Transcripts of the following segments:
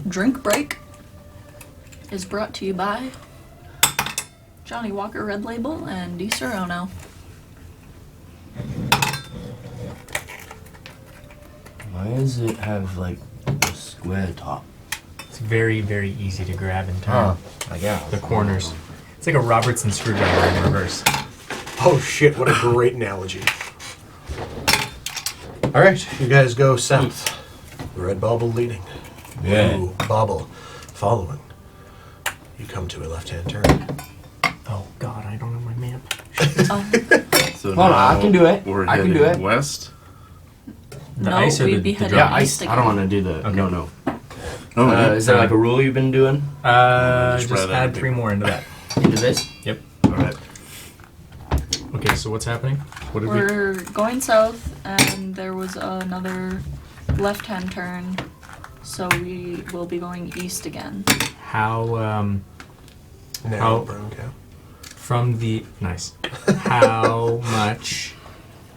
Drink break is brought to you by Johnny Walker Red Label and Di Serono. Why does it have like a square top? It's very, very easy to grab and turn. Yeah. The corners. It's like a Robertson screwdriver in reverse. Oh shit, what a great analogy. Alright, you guys go south. The red bauble leading. Yeah. Blue bauble following. You come to a left-hand turn. Oh god, I don't know my map. So Hold on, I can do it. We're I can heading do it. west. The No, ice or we'd the, be the heading drop? Yeah, ice. east I don't again. want to do the. Okay. No. Oh, Is there like a rule you've been doing Just write add everything. 3 more into that. into this? Yep. Alright. Okay, so what's happening? What did we... We're going south, and there was another left-hand turn, so we will be going east again. How, Now, How- brown cow. from the... Nice. How much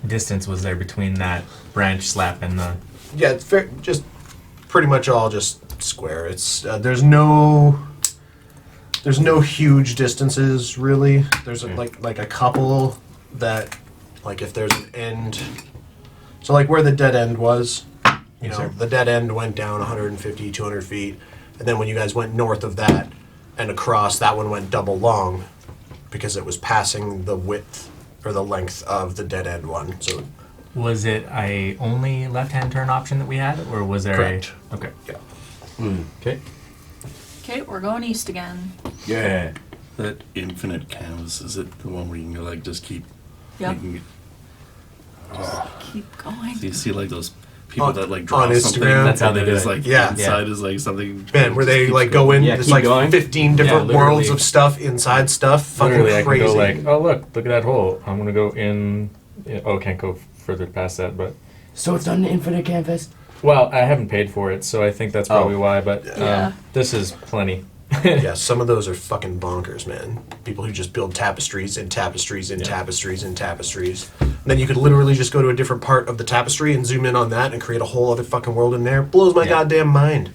distance was there between that branch slap and the... Yeah, it's just pretty much all just square. It's there's no huge distances really. There's like a couple that like if there's an end. So like where the dead end was, you know, the dead end went down 150, 200 feet, and then when you guys went north of that and across, that one went double long because it was passing the width or the length of the dead end one. So Was it a only left-hand turn option that we had, or was there Correct. a... Okay. yeah. Okay. Okay, we're going east again. Yeah. That infinite canvas, is it the one where you can like just keep Yep. making it? Keep going. Do you see like those people On- that like draw on something? Instagram? That's how and they it do is it. like Yeah. inside is like something. Ben, where they just like keeps go going. in, Yeah, it's keep like going. 15 different literally. worlds of stuff inside stuff. Fucking Literally, I can crazy. go like, oh look at that hole. I'm gonna go in... Oh, can't go further past that, but... So it's not an infinite canvas? Well, I haven't paid for it, so I think that's probably why, but Yeah. this is plenty. Yeah, some of those are fucking bonkers, man. People who just build tapestries and tapestries and tapestries and tapestries. And then you could literally just go to a different part of the tapestry and zoom in on that and create a whole other fucking world in there. Blows my goddamn mind.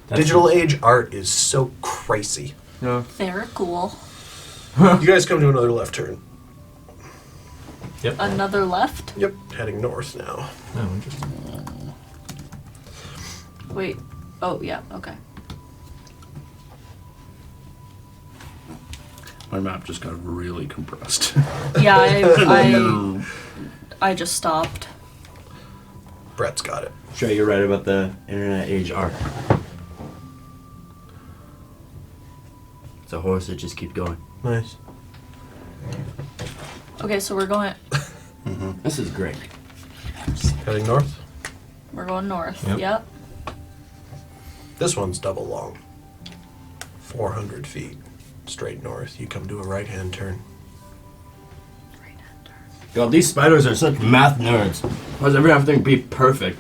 That's Digital age art is so crazy. No. Very cool. You guys come to another left turn. Another left? Yep, heading north now. Oh, interesting. Wait. Oh, yeah, okay. My map just got really compressed. Yeah, I just stopped. Brett's got it. Sure, you're right about the internet age art. It's a horse that just keeps going. Nice. Okay, so we're going This is great. Heading north. north. Yep. Yep. This one's double long. 400 feet. Straight north. You come to a right-hand turn. God, these spiders are such math nerds. Why does everything be perfect?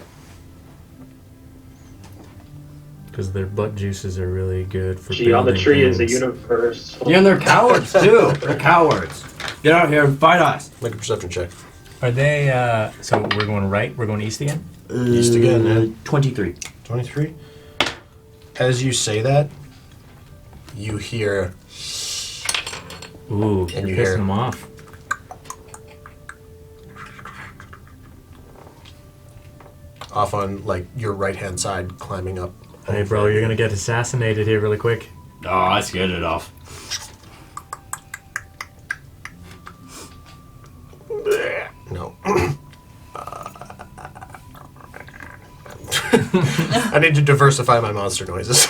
Because their butt juices are really good for Gee, on the building tree is a things. universe. Yeah, and they're cowards too. They're cowards. Get out here and fight us. Make a perception check. Are they, so we're going right, we're going east again? East again, man. 23. 23. As you say that, you hear Ooh, And you're you pissing hear- them off. off on like your right-hand side climbing up. Hey bro, you're gonna get assassinated here really quick. Oh, I scared it off. No. I need to diversify my monster noises.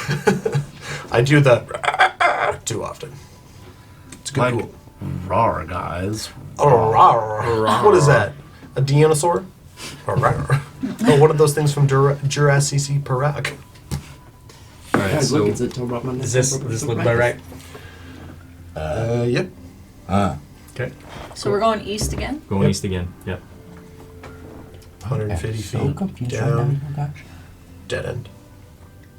I do the too often. It's a good Like, tool. raw guys. What is that? A dinosaur? Oh, one of those things from Jurassic Park. Alright, Guys, so look, it's a toe rub on does this look about right? Yep. Okay. So we're going east again? Going Yep. east again, yep. 150 So feet confused down. right now, oh gosh. Dead end.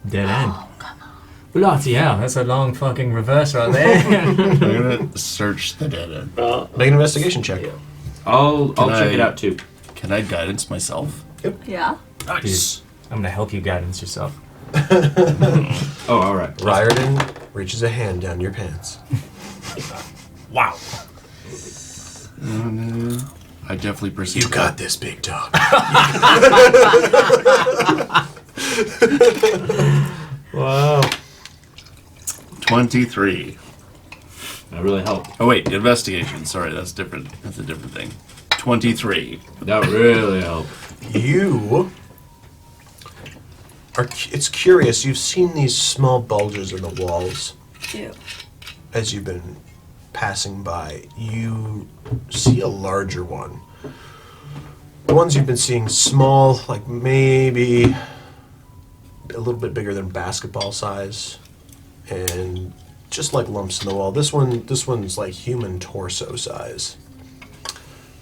Dead end. Oh, come on. Bloody hell, that's a long fucking reverse right there. I'm gonna search the dead end. Make an investigation check. I'll check I- it out too. Can I guidance myself? Yeah? Nice. I'm gonna help you guidance yourself. Oh, all right. Riordan reaches a hand down your pants. Wow. I definitely perceive. You got this, big dog. Wow. 23. That really helped. Oh wait, investigation. Sorry, that's different. That's a different thing. 23. That really helped. You are. It's curious. You've seen these small bulges in the walls Ew. as you've been passing by. You see a larger one. The ones you've been seeing small, like maybe a little bit bigger than basketball size, and just like lumps in the wall. This one's like human torso size.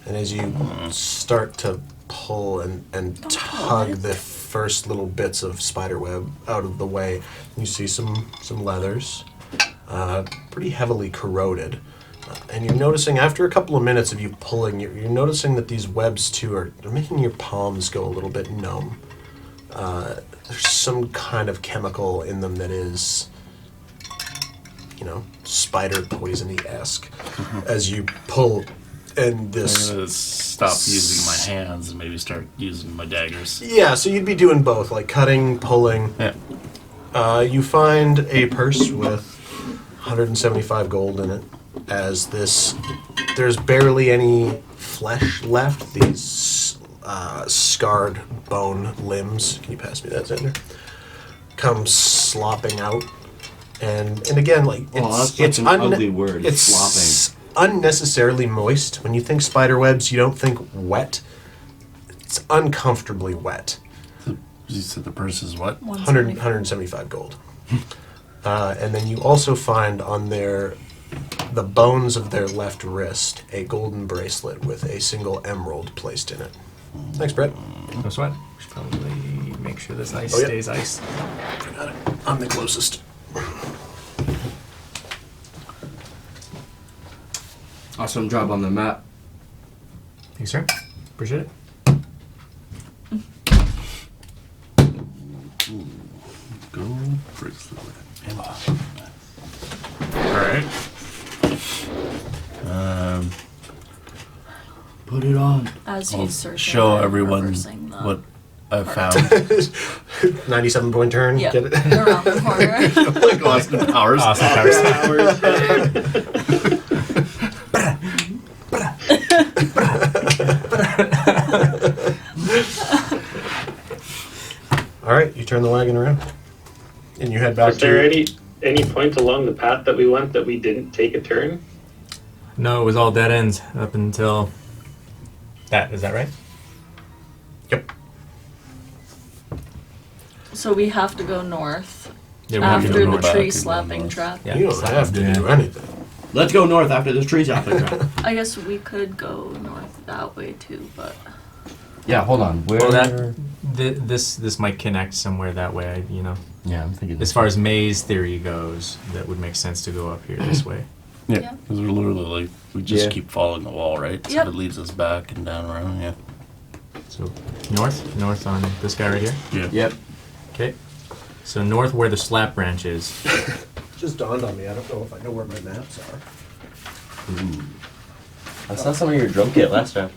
And as you start to pull and tug the first little bits of spider web out of the way, you see some leathers, pretty heavily corroded. And you're noticing, after a couple of minutes of you pulling, you're noticing that these webs too are making your palms go a little bit numb. There's some kind of chemical in them that is, spider poison-y-esque. As you pull, and this... I'm gonna stop using my hands and maybe start using my daggers. Yeah, so you'd be doing both, like cutting, pulling. Yeah. You find a purse with 175 gold in it. As this, there's barely any flesh left. These scarred bone limbs. Can you pass me that, Xander? Come slopping out, and again, like it's an ugly word. It's Slopping. Unnecessarily moist. When you think spider webs, you don't think wet. It's uncomfortably wet. You said the purse is what? 175 gold. And then you also find on the bones of their left wrist a golden bracelet with a single emerald placed in it. Thanks, Brett. No sweat. We should probably make sure this ice Oh, yeah. stays iced. Forgot it. I'm the closest. Awesome job on the map. Thanks, sir. Appreciate it. Gold bracelet. Alright. Put it on. As I'll he's searching, show I'm everyone reversing the what I part. found. 97-point turn. Yeah, Get it? around the corner. Like Austin Powers. Awesome All right, you turn the wagon around, and you head back Was there any point along the path that we went that we didn't take a turn? No, it was all dead ends up until that. Is that right? Yep. So we have to go north Yeah, we have to after go the north. back tree and go slapping north. trap. Yeah, You don't have to yeah. do anything. Let's go north after this tree's out there. I guess we could go north that way too, but Yeah, hold on. Where? Well, this might connect somewhere that way. Yeah, I'm thinking. As far as maze theory goes, that would make sense to go up here this way. Yeah, Yeah. because we're literally like, we just Yeah. keep following the wall, right? So Yep. it leads us back and down around, yeah. So north on this guy right here. Yeah. Yep. Okay. So north where the slap branch is. Just dawned on me. I don't know if I know where my maps are. I saw some of your drum kit last time.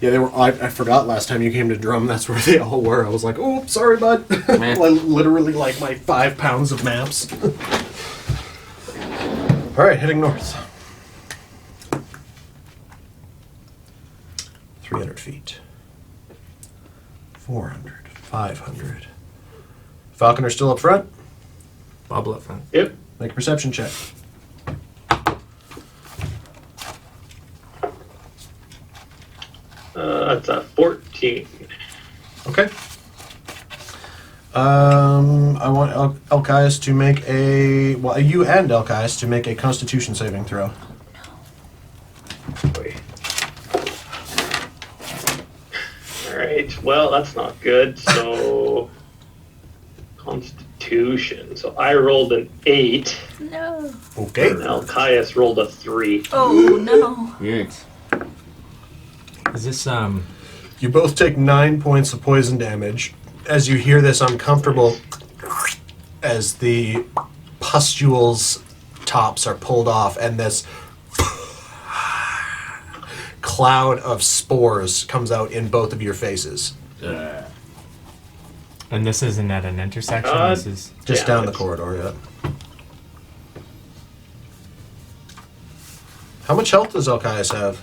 Yeah, they were. I forgot last time you came to drum. That's where they all were. I was like, oh, sorry, bud. Literally like my 5 pounds of maps. All right, heading north. 300 feet. 400. 500. Falconer still up front. Bobble up front. Yep. Make a perception check. That's a 14. Okay. I want Elkias to make a... Well, you and Elkias to make a Constitution saving throw. Boy. Alright, well, that's not good. So, Constitution. So I rolled an 8, no. Okay. and Alkias rolled a 3. Oh no. Yes. Is this You both take 9 points of poison damage as you hear this uncomfortable as the pustules tops are pulled off and this cloud of spores comes out in both of your faces. And this isn't at an intersection. This is Just down the corridor, yeah. How much health does Alcaius have?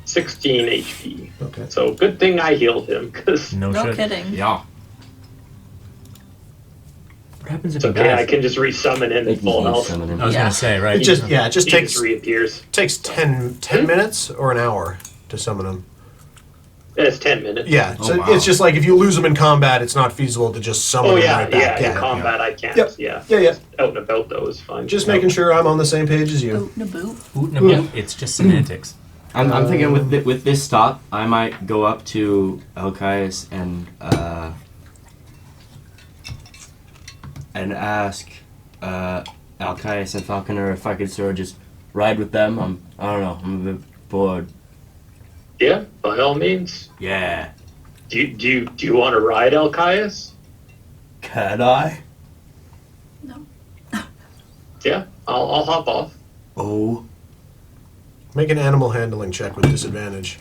16 HP. Okay. So good thing I healed him, because no No shit. kidding. Yeah. What happens if it's he okay, dies? I can just resummon him They in can full use health. summon him. I was Yeah. gonna say, right? It just He takes just reappears. 10 minutes or an hour to summon him. It's 10 minutes. Yeah, Oh, so wow. it's just like if you lose him in combat, it's not feasible to just summon Oh him yeah, right back. in combat I can't. Yep. Yeah. Yeah. Out and about though is fine. Just making sure I'm on the same page as you. Boot na boot. Oot and a boot, it's just semantics. I'm thinking with this stop, I might go up to Alcaius and ask Alcaius and Falconer if I could sort of just ride with them. I don't know. I'm a bit bored. Yeah, by all means. Yeah. Do you want to ride Alcaius? Can I? No. Yeah, I'll hop off. Oh. Make an animal handling check with disadvantage.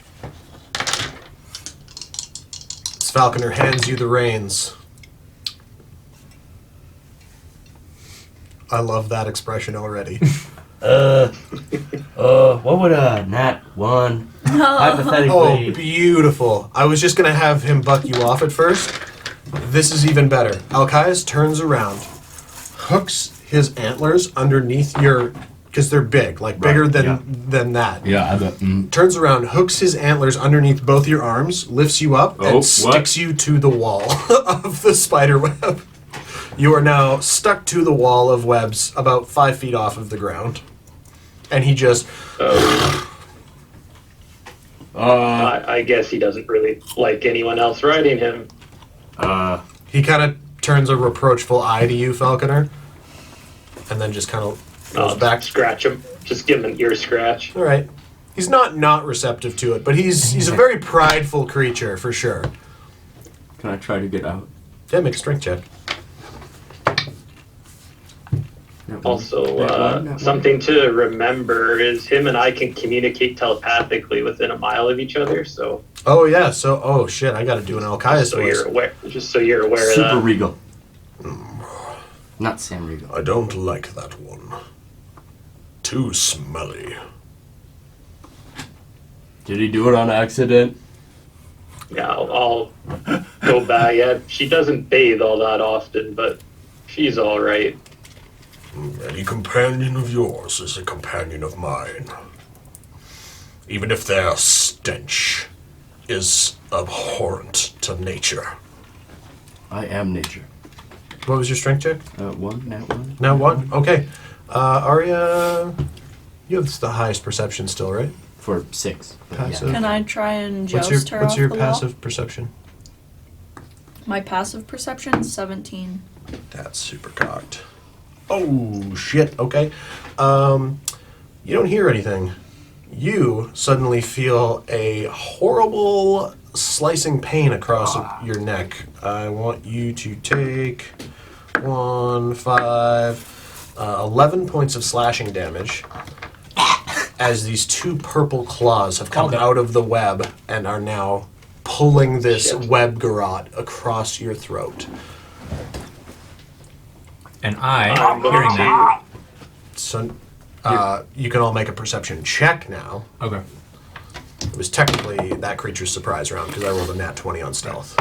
As Falconer hands you the reins. I love that expression already. What would a nat 1 hypothetically? Oh, beautiful. I was just going to have him buck you off at first. This is even better. Alcaius turns around, hooks his antlers underneath your... Because they're big, like bigger than that. Yeah, I bet. Turns around, hooks his antlers underneath both your arms, lifts you up, Oh, and what? sticks you to the wall of the spider web. You are now stuck to the wall of webs about 5 feet off of the ground. And he just... I guess he doesn't really like anyone else riding him. He kind of turns a reproachful eye to you, Falconer. And then just kind of goes back. Scratch him. Just give him an ear scratch. All right. He's not receptive to it, but he's a very prideful creature, for sure. Can I try to get out? Yeah, make a strength check. Also, something to remember is him and I can communicate telepathically within a mile of each other, so... Oh, yeah, so... Oh, shit, I gotta do an Alcaius so voice. you're aware, just so you're aware Super of that. Regal. Not Sam Regal. I don't like that one. Too smelly. Did he do it on accident? Yeah, I'll go back. Yeah, she doesn't bathe all that often, but she's all right. Any companion of yours is a companion of mine. Even if their stench is abhorrent to nature. I am nature. What was your strength check? 1, nat 1. Now one? Okay. Arya, you have the highest perception still, right? For 6. but Passive. Can I try and What's joust your, her what's off your the passive perception? wall? My passive perception is 17. That's super cocked. Oh, shit. Okay. You don't hear anything. You suddenly feel a horrible slicing pain across your neck. I want you to take 11 points of slashing damage as these 2 purple claws have come out of the web and are now pulling this web garrote across your throat. And I, hearing that, So, you can all make a perception check now. okay, It was technically that creature's surprise round because I rolled a nat 20 on stealth.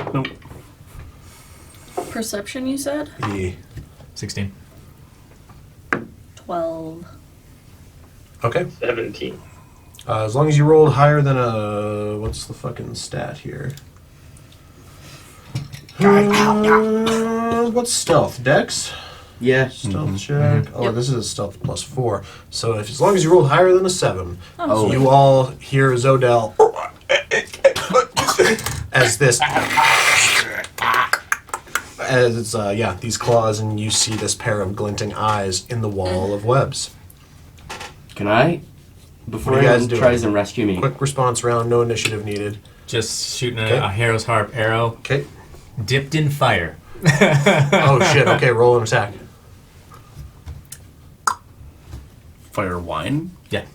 Perception, you said? 16. 12. Okay. 17. As long as you rolled higher than a... What's the fucking stat here? What's stealth? Dex? Yeah. Stealth check. Oh, Yep. this is a stealth plus 4. So as long as you rolled higher than a 7, Oh, you all hear Zodel as this... As it's, these claws, and you see this pair of glinting eyes in the wall of webs. Can I? Before What are you guys anyone doing? tries and rescue me. Quick response round, no initiative needed. Just shooting Okay. a Harrow's Harp arrow Okay. dipped in fire. Oh shit! Okay, roll an attack. Fire wine. Yeah.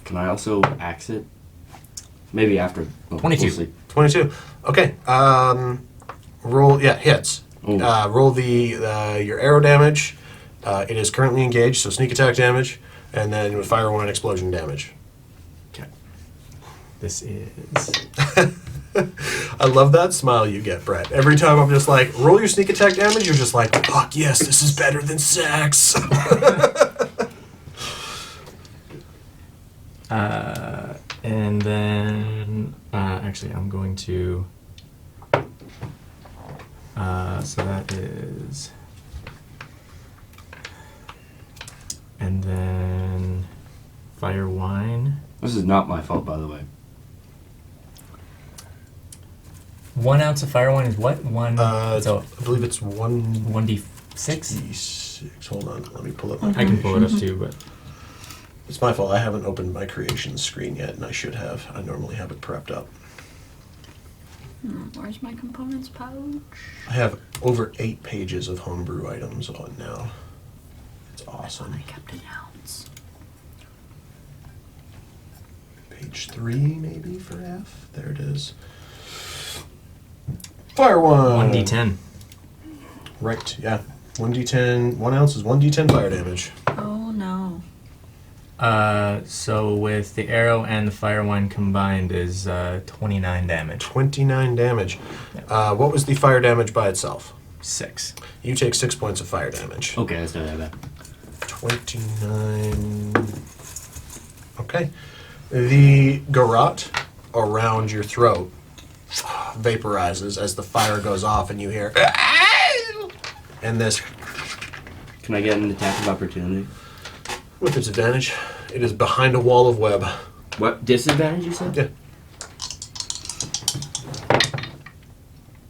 Can I also axe it? Maybe after. Oh, 22. We'll see. 22. Okay. Roll. Yeah, hits. Ooh. Roll the your arrow damage. It is currently engaged, so sneak attack damage, and then with fire wine explosion damage. Okay. This is. I love that smile you get, Brett. Every time I'm just like, roll your sneak attack damage, you're just like, fuck yes, this is better than sex. And then, actually, I'm going to. So that is. And then, fire wine. This is not my fault, by the way. 1 ounce of fire wine is what? One. So I believe it's 1d6. D6. Hold on, let me pull up my I can pull it up too, but It's my fault. I haven't opened my creation screen yet, and I should have. I normally have it prepped up. Where's my components pouch? I have over 8 pages of homebrew items on now. It's awesome. I kept an ounce. Page 3, maybe, for F. There it is. Fire one. 1d10. Right, yeah. 1d10. 1 ounce is 1d10 fire damage. Oh no. So with the arrow and the fire wine combined is 29 damage. 29 damage. What was the fire damage by itself? 6. You take 6 points of fire damage. Okay, that's not that bad. 29. Okay. The garrote around your throat vaporizes as the fire goes off, and you hear. And this, Can I get an attack of opportunity? with its advantage, it is behind a wall of web. What disadvantage you said? Yeah.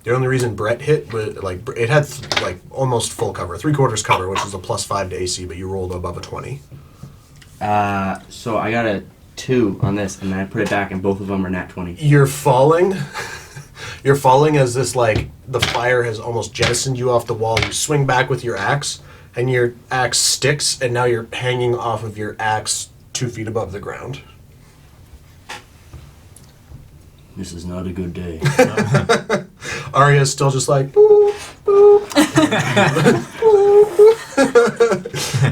The only reason Brett hit was it had almost full cover, 3/4 cover, which is a +5 to AC, but you rolled above a 20. So I got a 2 on this, and then I put it back, and both of them are nat 20. You're falling. You're falling as this, the fire has almost jettisoned you off the wall. You swing back with your axe, and your axe sticks, and now you're hanging off of your axe 2 feet above the ground. This is not a good day. Arya's still just like, boop, boop.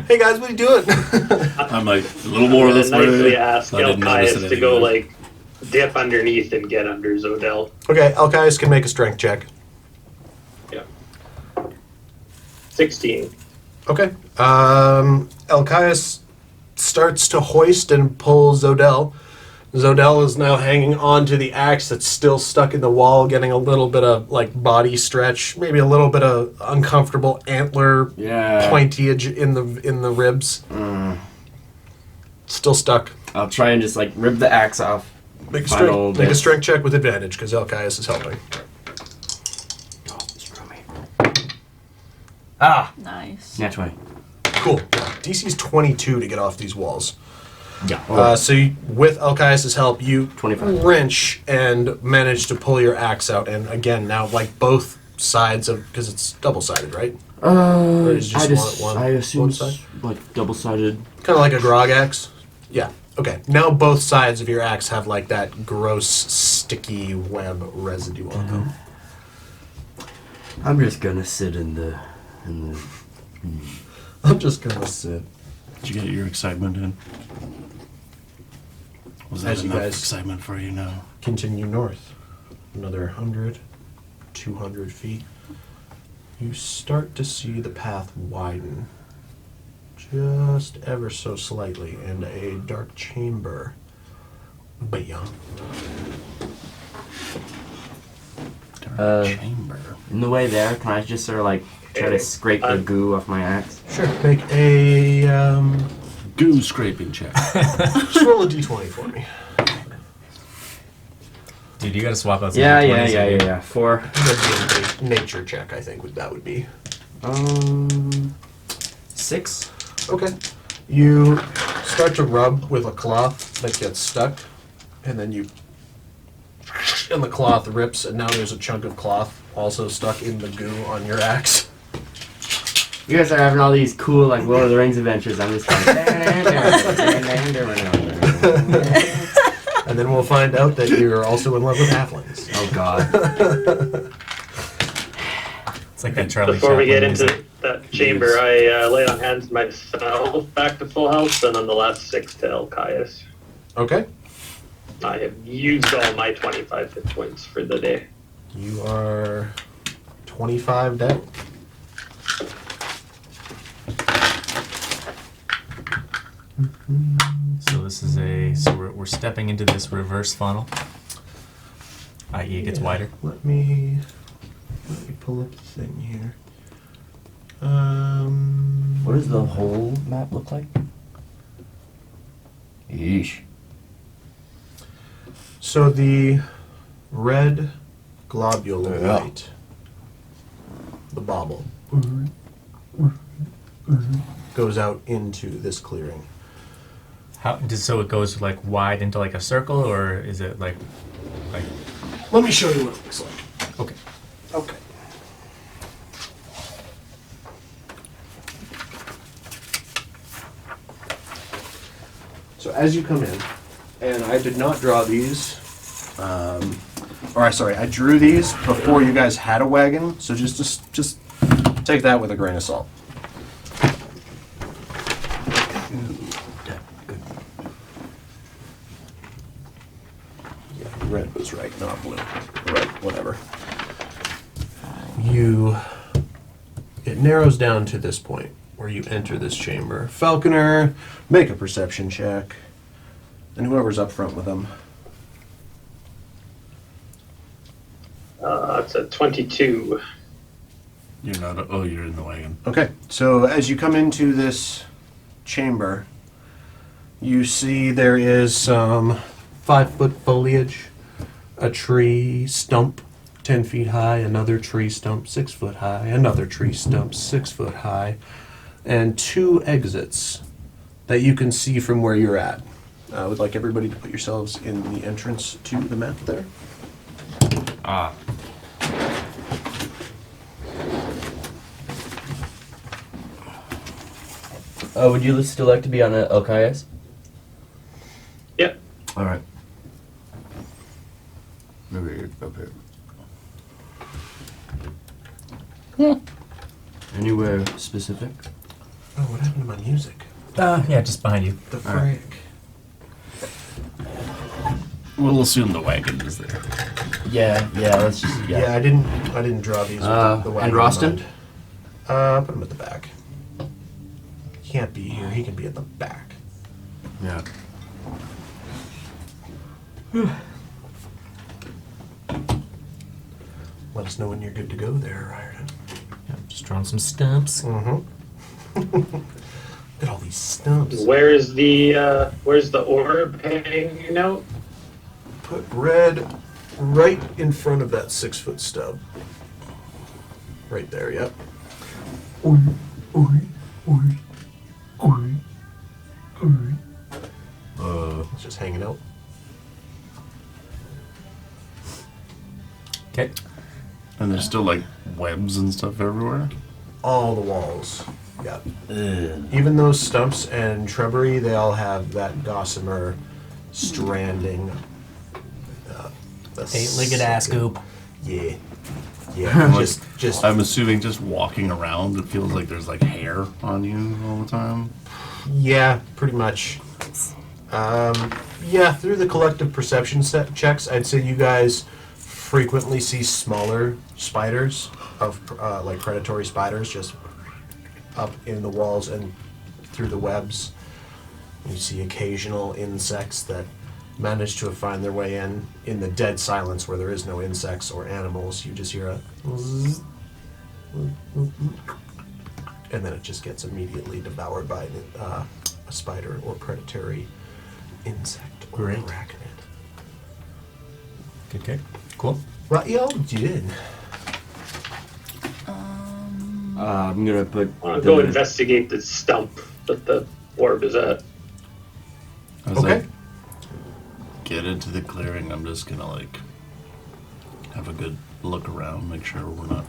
Hey guys, what are you doing? I'm like, a little more I'm this gonna nicely way. ask I didn't notice Elkias it to go anyway. dip underneath and get under Zodel. Okay, Elkias can make a strength check. Yeah. 16. Okay. Elkias starts to hoist and pull Zodel. Zodel is now hanging on to the axe that's still stuck in the wall, getting a little bit of body stretch, maybe a little bit of uncomfortable antler pointage in the ribs. Still stuck. I'll try and just rip the axe off. Make a Final strength, make a bits. strength check with advantage because Elkias is helping. Oh, screw me. Nice. Nat 20. Cool. DC's 22 to get off these walls. Yeah. So with Elkias' help, you 25. wrench and manage to pull your axe out. And again, now both sides of, because it's double-sided, right? Or is it just one I assume one it's side? double-sided. Kind of like a grog axe. Yeah. Okay. Now both sides of your axe have that gross, sticky web residue on them. I'm just gonna sit in the. I'm just gonna sit. Did you get your excitement in? Was that As you enough guys- excitement for you now? Continue north. Another 100, 200 feet. You start to see the path widen. Just ever so slightly, and a dark chamber beyond. Chamber. In the way there, can I just sort of try to scrape the goo off my axe? Sure. Make a Goo scraping check. just roll a d20 for me. Dude, you gotta swap out some Yeah. D20s. 4. That'd be a nature check, I think. That would be. 6. Okay. You start to rub with a cloth that gets stuck, and then and the cloth rips, and now there's a chunk of cloth also stuck in the goo on your axe. You guys are having all these cool, like, Lord of the Rings adventures. I'm just going... And then we'll find out that you're also in love with halflings. Oh, God. It's like that Charlie Before we Chaplin get into music. that chamber, I lay on hands myself back to full health, and on the last 6 to Elkias. Okay. I have used all my 25 hit points for the day. You are 25 dead. So this is we're stepping into this reverse funnel, i.e. it gets wider. Let me pull up the thing here. What does the whole map look like? Yeesh. So the red globule of Yeah. light, the bauble, goes out into this clearing. So it goes like wide into like a circle, or is it like? Let me show you what it looks like. Okay. Okay. So as you come in, and I did not draw these, I drew these before you guys had a wagon. So just take that with a grain of salt. Yeah, red was right, not blue. Right, whatever. It narrows down to this point where you enter this chamber. Falconer, make a perception check. And whoever's up front with them. It's a 22. You're not. Oh, you're in the wagon. Okay, so as you come into this chamber, you see there is some 5-foot foliage, a tree stump 10 feet high, another tree stump 6 foot high, another tree stump 6 foot high, and 2 exits that you can see from where you're at. I would like everybody to put yourselves in the entrance to the map there. Would you still like to be on Elkias? Yep. All right. Maybe up here. Anywhere specific? Oh, what happened to my music? Yeah, just behind you. The All right. frick. We'll assume the wagon is there. Yeah. Let's just Yeah, I didn't draw these with the wagon and in Roston? mind. Put him at the back. He can't be here. He can be at the back. Yeah. Let us know when you're good to go there, Riordan. Yeah, just drawing some stumps. Mm-hmm. Look at all these stumps. Where's the orb hanging out? Put red right in front of that 6-foot stub. Right there, yep. It's just hanging out. Okay. And there's still like webs and stuff everywhere. All the walls. Yep. Even those stumps and shrubbery, they all have that gossamer stranding. Eight-legged ass goop. Yeah. Yeah. just I'm assuming just walking around, it feels like there's like hair on you all the time. yeah, pretty much. Yeah, through the collective perception checks, I'd say you guys frequently see smaller spiders of like predatory spiders just up in the walls and through the webs. You see occasional insects that manage to find their way in the dead silence where there is no insects or animals. You just hear a zzz, and then it just gets immediately devoured by a spider or predatory insect or Great. arachnid. Good. Cool. What y'all did? I'm gonna put. I want to go investigate the stump that the orb is at. As Okay. I get into the clearing, I'm just gonna like have a good look around, make sure we're not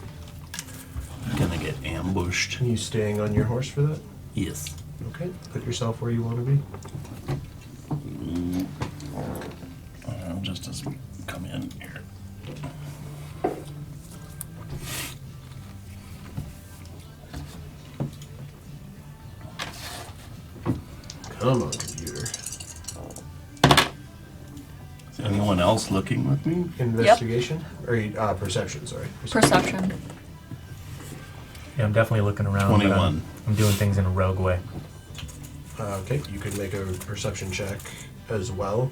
gonna get ambushed. Are you staying on your horse for that? Yes. Okay. Put yourself where you want to be. Just as we come in here. Come on, computer. Is anyone else looking with me? Investigation? Or perception, sorry. Perception. Yeah, I'm definitely looking around. but 21. I'm doing things in a rogue way. Okay, you could make a perception check as well.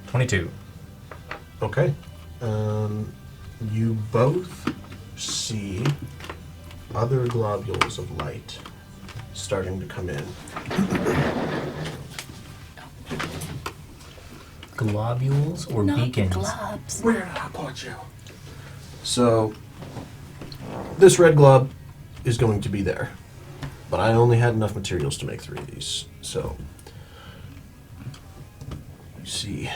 22. Okay. You both see other globules of light starting to come in. Globules or beacons? Globs. Where did I put you? So, this red glob is going to be there. But I only had enough materials to make 3 of these. So, you see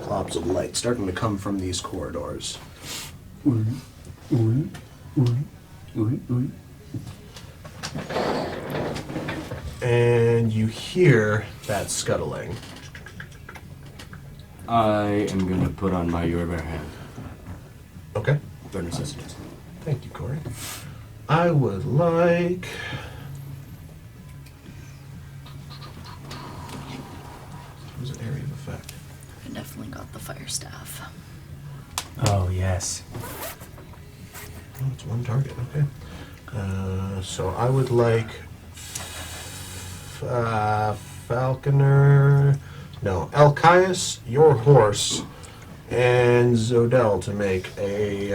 globs of light starting to come from these corridors. And you hear that scuttling. I am going to put on my Your Bear Hand Okay. for necessities. Thank you, Corey. I would like... What's an area of effect? I definitely got the fire staff. Oh, yes. Oh, it's one target, okay. So I would like Falconer... No, Alcaius, your horse, and Zodel to make a...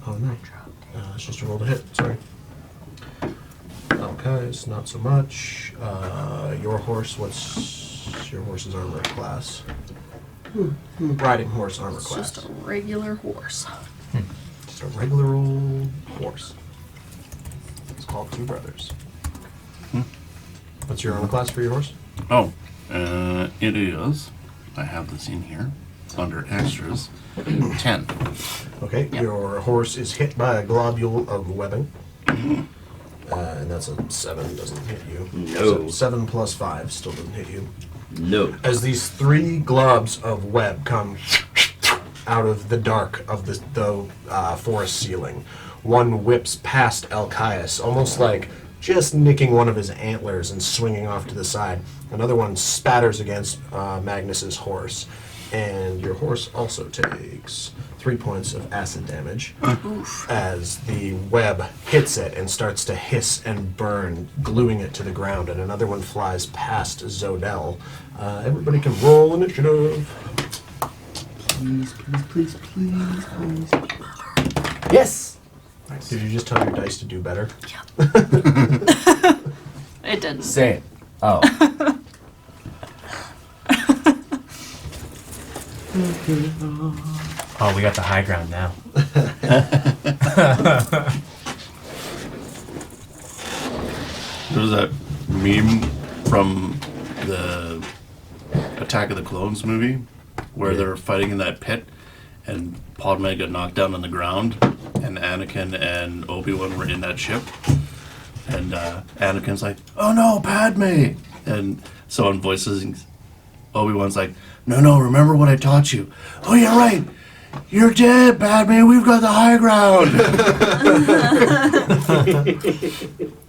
Oh, no. It's just a roll to hit, sorry. Alcaius, not so much. Your horse, what's your horse's armor class? Riding horse armor It's class. just a regular horse. Just a regular old horse. It's called Two Brothers. What's your armor class for your horse? Oh, it is. I have this in here under extras. 10. Okay, your horse is hit by a globule of webbing. And that's a 7, doesn't hit you. No. So 7 plus 5 still doesn't hit you. No. As these 3 globs of web come out of the dark of the forest ceiling, one whips past Alcaius, almost like just nicking one of his antlers and swinging off to the side. Another one spatters against Magnus's horse, and your horse also takes 3 points of acid damage as the web hits it and starts to hiss and burn, gluing it to the ground, and another one flies past Zodel. Everybody can roll initiative. Please, please, please, please, please. Yes! Did you just tell your dice to do better? It didn't. Say it. Oh. Oh, we got the high ground now. There's that meme from the Attack of the Clones movie where they're fighting in that pit and Padme got knocked down on the ground and Anakin and Obi-Wan were in that ship and Anakin's like, "Oh no, Padme!" And someone voices Obi-Wan's like, No, remember what I taught you. Oh yeah, right. You're dead, Padme. We've got the high ground.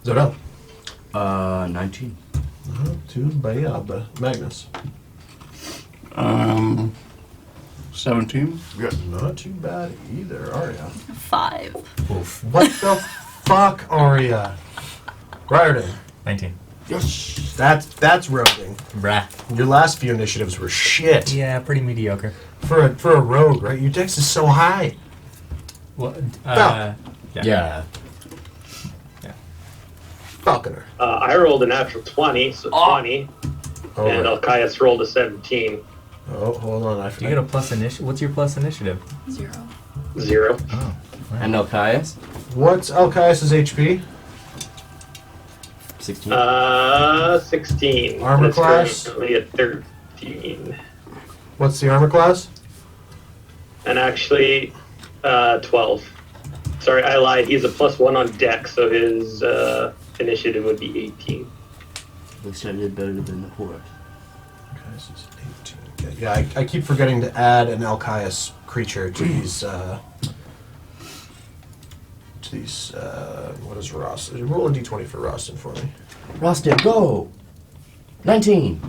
Zodel. 19. Not too bad. Magnus. 17. Yeah, not too bad either, Arya. 5. Oof. What the fuck, Arya? Riordan. 19. Yes. That's roguing. Brah. Your last few initiatives were shit. Yeah, pretty mediocre. For a rogue, right? Your dex is so high. Well, Yeah. Falconer. I rolled a natural 20, so 20, Oh, and right. Alcaius rolled a 17. Oh, hold on. Do you get a plus initiative? What's your plus initiative? 0. 0. Oh. And Alcaius? What's Alcaius' HP? 16. 16. Armor It's class? currently at 13. What's the armor class? And actually, 12. Sorry, I lied. He's a +1 on deck, so his initiative would be 18. At least I did better than the horse. Okay, this is 18. Okay. Yeah, I keep forgetting to add an Alcaius creature to these. What is Ross? Roll a d20 for Rostin for me. Rostin, go! 19!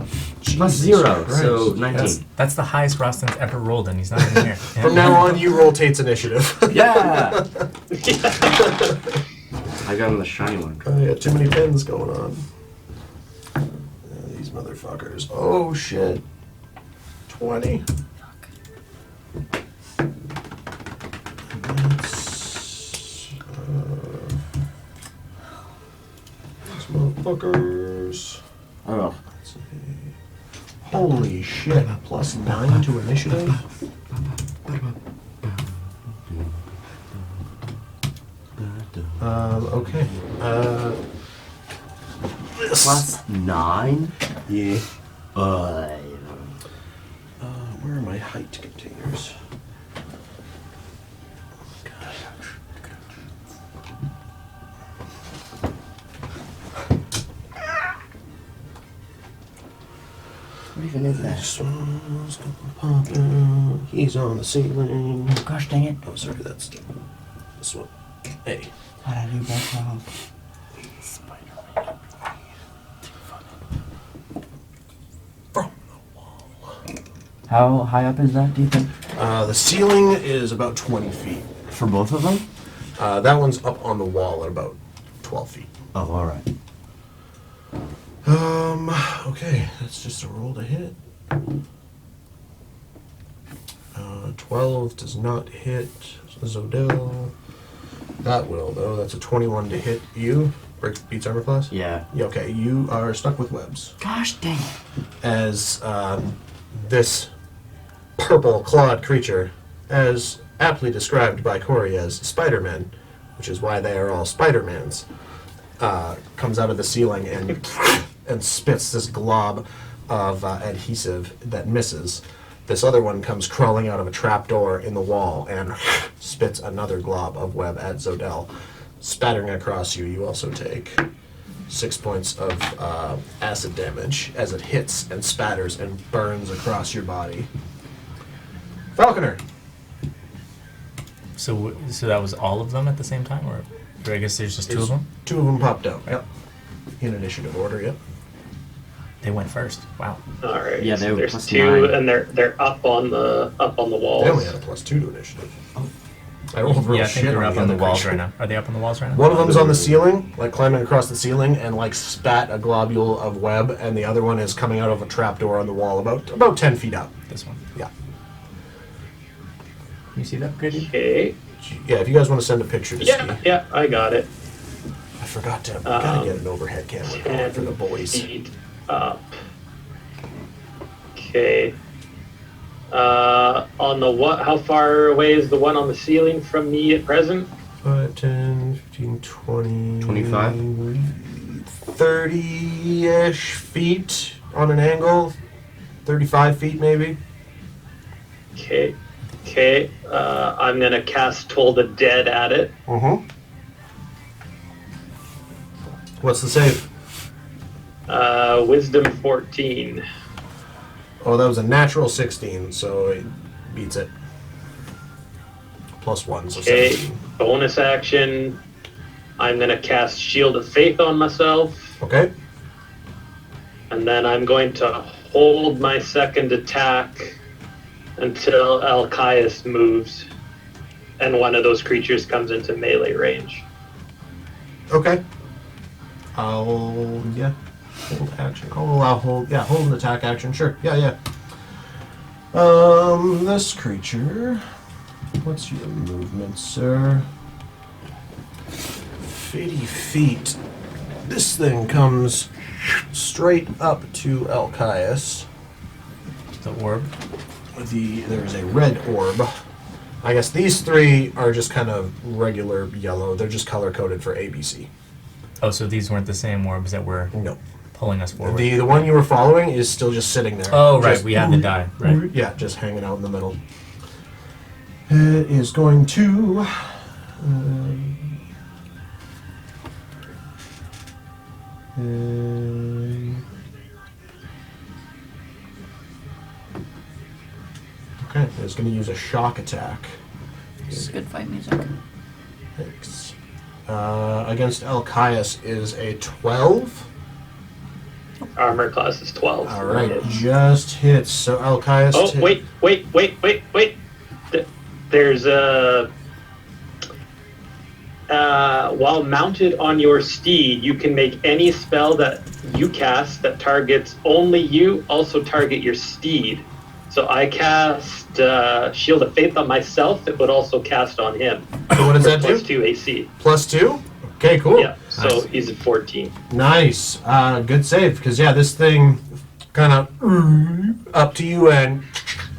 Plus 0, Christ. so 19. That's the highest Rostin's ever rolled, and he's not even here. From now on, you roll Tate's initiative. Yeah! I got him the shiny one. Yeah, too many pins going on. These motherfuckers. Oh shit. 20. These motherfuckers. Oh. Holy shit. +9 to initiative. Okay. This. Plus 9? Yeah. Uh, Where are my height containers? what even is that? This one's gonna pop out. He's on the ceiling. Gosh dang it. Oh, sorry, that's this one. Hey. How'd I do that wrong? From the wall. How high up is that, do you think? The ceiling is about 20 feet. For both of them? That one's up on the wall at about 12 feet. Oh, alright. Okay, that's just a roll to hit. 12 does not hit Zodell. That will, though. That's a 21 to hit you. Beats armor class? Yeah. Yeah, okay, you are stuck with webs. Gosh dang it. As this purple clawed creature, as aptly described by Corey as Spider-Man, which is why they are all Spider-Mans, comes out of the ceiling and spits this glob of adhesive that misses. This other one comes crawling out of a trapdoor in the wall and spits another glob of web at Zodell. Spattering across you, you also take 6 points of acid damage as it hits and spatters and burns across your body. Falconer! So that was all of them at the same time, or I guess there's just two of them? Two of them popped out, yep. In initiative order, yep. They went first. Wow. All right. Yeah, they so were there's plus 2, 9. and they're up on the walls. They only had a +2 to initiative. I rolled real Yeah, I shit think they're up on the other walls creature. right now. Are they up on the walls right now? One of them's on the ceiling, like climbing across the ceiling, and like spat a globule of web, and the other one is coming out of a trapdoor on the wall, about 10 feet up. This one. Yeah. You see that, Grady? Okay. Yeah, if you guys want to send a picture to Yeah, Ski. yeah, I got it. I forgot to. Gotta get an overhead camera going for the boys. 10 feet up. Okay. On the what? How far away is the one on the ceiling from me at present? 5, 10, 15, 20. 25? 30-ish feet on an angle. 35 feet maybe. Okay. Okay. I'm gonna cast Toll the Dead at it. What's the save? Wisdom 14. Oh, that was a natural 16, so it beats it. +1, so Okay. 17. Bonus action. I'm gonna cast Shield of Faith on myself, Okay. and then I'm going to hold my second attack until Alcaius moves, and one of those creatures comes into melee range. Okay. Hold action. Hold an attack action. Sure. Yeah. This creature. What's your movement, sir? 50 feet. This thing comes straight up to Alcaius. The orb. There's a red orb. I guess these three are just kind of regular yellow. They're just color coded for ABC. Oh, so these weren't the same orbs that were No. pulling us forward. The one you were following is still just sitting there. Oh, right. Just- We had the die. Right. Yeah, just hanging out in the middle. It is going to. Okay, it's going to use a shock attack. This is good fight music. Thanks. Against Alcaius is a 12. Armor class is 12. All right, just hits. So Alcaius. Oh, wait. There's a. While mounted on your steed, you can make any spell that you cast that targets only you, also target your steed. So I cast Shield of Faith on myself. It would also cast on him. So what does that do? Plus 2 AC. Plus 2? Okay, cool. Yeah, so Nice. he's at 14. Nice. Good save, because, yeah, this thing kind of up to you and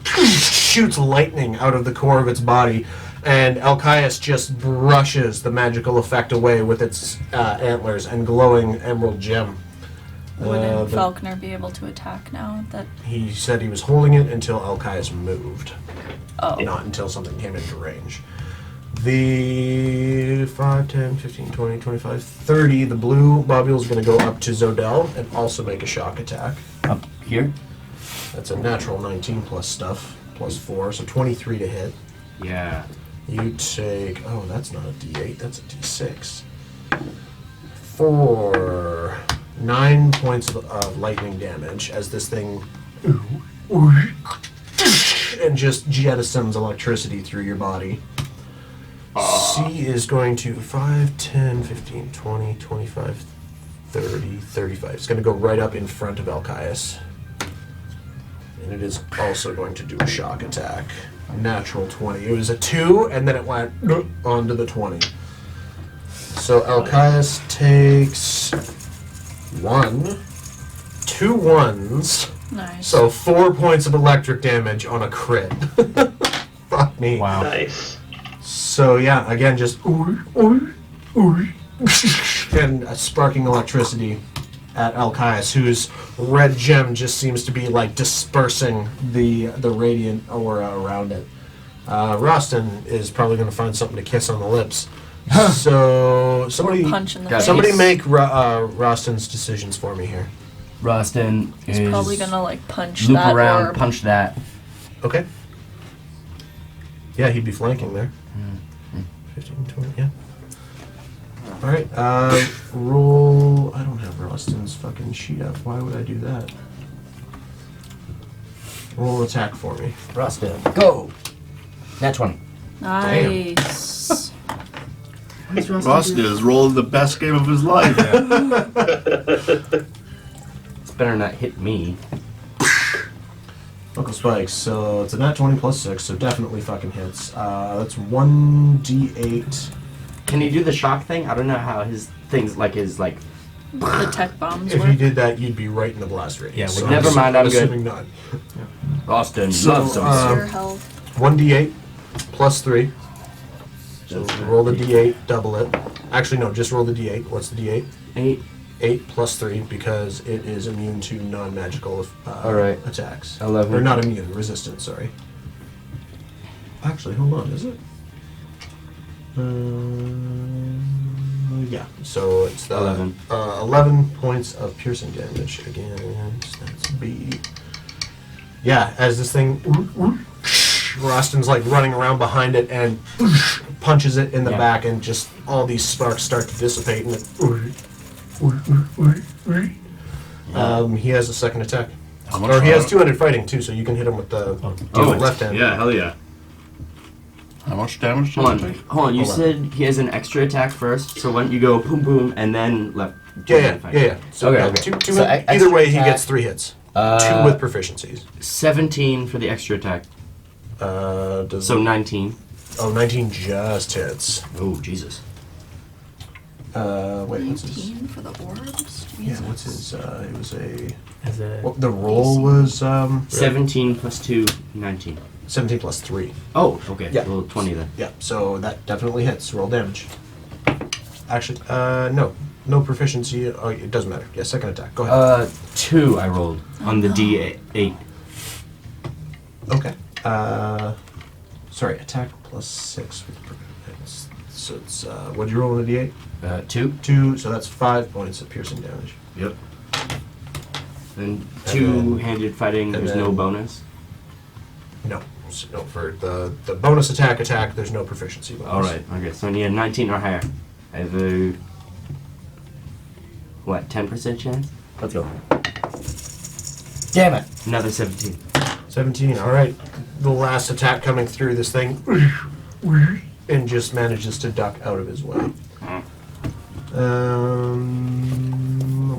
shoots lightning out of the core of its body, and Alcaius just brushes the magical effect away with its antlers and glowing emerald gem. Wouldn't the- Falconer be able to attack now? That He said he was holding it until Alcaius moved, oh, not until something came into range. The 5, 10, 15, 20, 25, 30, the blue bobule is going to go up to Zodel and also make a shock attack. Up here? That's a natural 19 plus stuff, plus 4, so 23 to hit. Yeah. You take, oh, that's not a d8, that's a d6. 4, 9 points of lightning damage as this thing and just jettisons electricity through your body. C is going to 5, 10, 15, 20, 25, 30, 35. It's going to go right up in front of Alcaius. And it is also going to do a shock attack. Natural 20. It was a 2, and then it went onto the 20. So Alcaius takes 1, 2 ones, nice. so 4 points of electric damage on a crit. Fuck me. Wow. Nice. So yeah, again, just and sparking electricity at Alcaius, whose red gem just seems to be like dispersing the radiant aura around it. Rostin is probably going to find something to kiss on the lips. So somebody Punch in the Got face. somebody make Rostin's decisions for me here. Rostin He's is probably gonna like punch loop that around, orb. punch that. Okay. Yeah, he'd be flanking there. 15, 20, yeah. Alright, roll... I don't have Rostin's fucking sheet up. Why would I do that? Roll attack for me. Rostin, go! Nat 20. Nice. Rostin is rolling the best game of his life. It's better not hit me. Buckle spikes, so it's a nat 20 plus 6, so definitely fucking hits. That's 1d8. Can he do the shock thing? I don't know how his things, like his, like... The tech bombs If work. you did that, you'd be right in the blast radius. Yeah, So we- Never mind, I'm good. assuming not. Rostin So, loves him. Your health. 1d8 plus 3. So roll the d8, double it. Actually, no, just roll the d8. What's the d8? 8. 8 plus 3 because it is immune to non-magical Alright. attacks. 11. Or not immune, resistant, sorry. Actually, hold on, is it? Yeah, so it's 11. 11 points of piercing damage against that's B. Yeah, as this thing, Rostin's like running around behind it and punches it in the Yeah. back, and just all these sparks start to dissipate. And he has a second attack, How much or he has damage? 200 fighting too, so you can hit him with the Oh, left hand. Yeah, hell yeah. How much damage Hold does it on, take? hold on. You Hold on. said he has an extra attack first, so when you go boom boom and then left. Yeah. So, Okay, yeah, okay. two So either extra way, he attack, gets 3 hits. 2 with proficiencies. 17 for the extra attack, Does so 19. 19 just hits. Oh Jesus. Wait, what's his? 19 for the orbs? Yeah, Jesus. what's his? It was a. As a Well, the roll was 17 plus 2, 19. 17 plus 3. Oh, okay. Yeah. Well, 20 then. Yeah, so that definitely hits. Roll damage. Actually, no. no proficiency. Oh, it doesn't matter. Yeah, second attack. Go ahead. 2 I rolled on the D8. Okay. Sorry, attack plus 6. So it's, what'd you roll on the D8? 2. 2, so that's 5 points of piercing damage. Yep. And two-handed fighting, and there's no then- bonus. No. So, no, for the bonus attack, there's no proficiency bonus. Alright, okay, so I need a 19 or higher. I have a... What, 10% chance? Let's go. Damn it! Another 17. 17, alright. The last attack coming through this thing, and just manages to duck out of his way.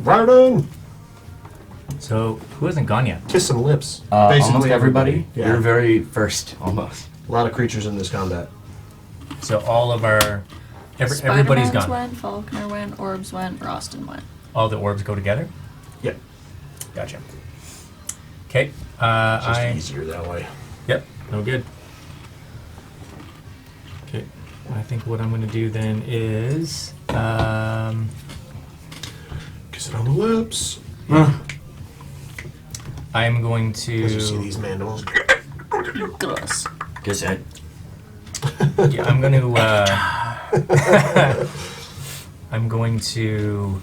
Ryden! So, who hasn't gone yet? Kiss some lips. Almost everybody. Yeah. You're very first, almost. A lot of creatures in this combat. So, all of our. everybody's Spider-Man's gone. went, Falconer went, Orbs went, Roston went. All the orbs go together? Yep. Gotcha. Okay. It's just easier that way. Yep, no good. Okay, I think what I'm going to do then is, Kiss it on the lips. I'm going As you see to, these mandibles. Gross. Guess that. yeah, I'm going to, I'm going to,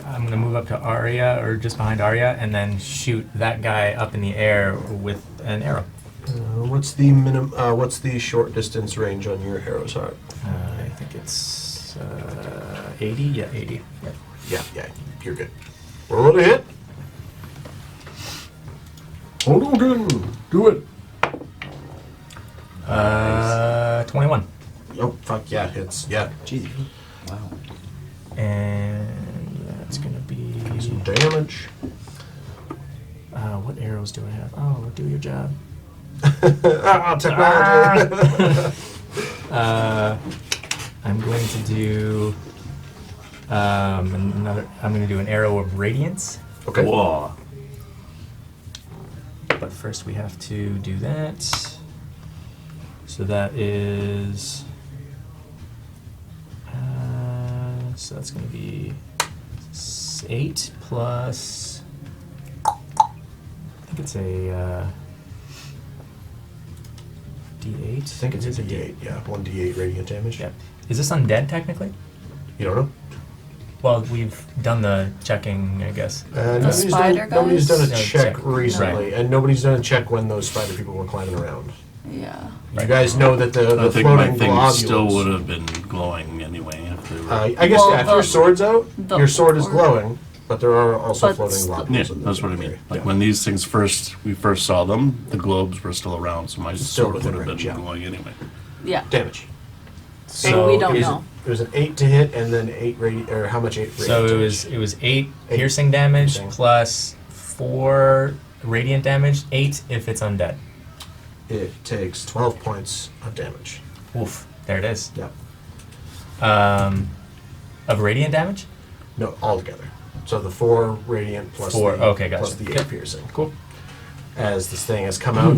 I'm going to move up to Arya, or just behind Arya, and then shoot that guy up in the air with an arrow. What's the short distance range on your arrow's heart? I think it's 80. Yeah, 80. Yep. Yeah, you're good. Roll it a hit. Hold on, good. Do it. 21. Oh, fuck yeah, hits. Yeah. Jeez. Wow. And that's gonna be. Some damage. What arrows do I have? Oh, do your job. Technology. I'm going to do another. I'm going to do an arrow of radiance. Okay. Whoa. But first, we have to do that. So that is. So that's going to be 8 plus. I think it's a D8. I think it's It is a D8. Yeah, 1d8 radiant damage. Yeah. Is this undead technically? You don't know? Well, we've done the checking, I guess. spider nobody's guys? done a No, check check. recently, Right. and nobody's done a check when those spider people were climbing around. Yeah. You guys know that the I think my floating thing globules. still would have been glowing anyway if they were. I guess Well, yeah, if your sword's out, the your sword is orb. glowing, but there are also But floating the- globules. Yeah, in the that's what I mean. area. Like Yeah. when these things we first saw them, the globes were still around, so my Still sword would within have been range, yeah. glowing anyway. Yeah. Damage. So we don't is- know. It was an 8 to hit, and then 8 or how much 8 radiant So damage? it was 8 Eight piercing damage piercing. plus 4 radiant damage. 8 if it's undead. It takes 12 points of damage. Oof. There it is. Yeah. Of radiant damage? No, altogether. So the 4 radiant plus 4, the, okay, gotcha. plus the 8 Yep. piercing. Cool. As this thing has come out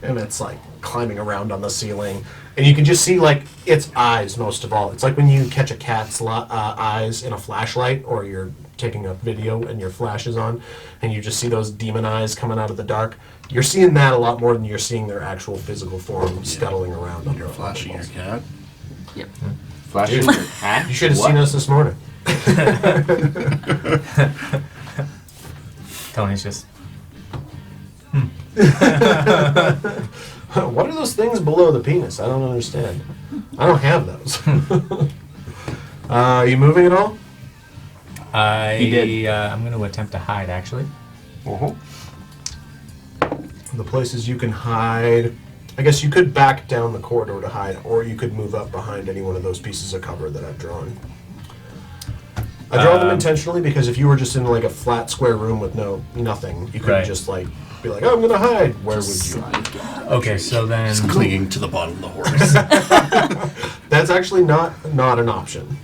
and it's like climbing around on the ceiling, and you can just see like its eyes most of all. It's like when you catch a cat's eyes in a flashlight, or you're taking a video and your flash is on, and you just see those demon eyes coming out of the dark. You're seeing that a lot more than you're seeing their actual physical form scuttling around. You're flashing your cat. Yep. Flashing Dude, your hat? You should have What? seen us this morning. Tony's just. What are those things below the penis? I don't understand. I don't have those. You moving at all? He did. I'm going to attempt to hide, actually. The places you can hide. I guess you could back down the corridor to hide, or you could move up behind any one of those pieces of cover that I've drawn. I draw them intentionally because if you were just in like a flat square room with nothing, you could Right. just like be like, "Oh, I'm gonna hide." Where would you hide? Okay, so then. It's clinging to the bottom of the horse. That's actually not an option.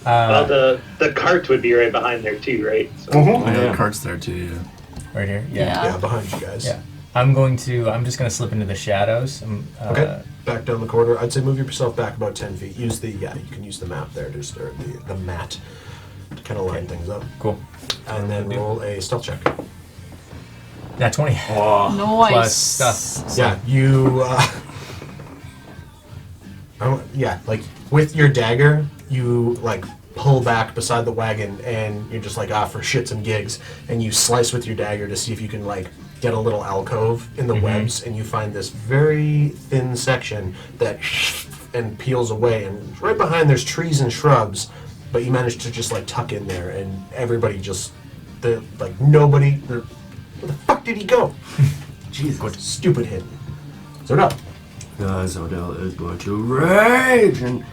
Well, the cart would be right behind there too, right? So I got carts there too. Yeah. Right here? Yeah. Yeah, behind you guys. Yeah. I'm just going to slip into the shadows. Okay. Back down the corridor. I'd say move yourself back about 10 feet. Use the, you can use the map there, just, or the mat to kind of line things up. Cool. And then roll a stealth check. Yeah, 20. Nice. Plus stuff. Yeah, you, like, with your dagger, you, like, pull back beside the wagon, and you're just like, for shits and gigs, and you slice with your dagger to see if you can, like, get a little alcove in the webs, and you find this very thin section that and peels away, and right behind there's trees and shrubs, but you manage to just, like, tuck in there, and everybody just, nobody, where the fuck did he go? Jesus, what stupid hidden. Zodell. Zodell is going to rage, and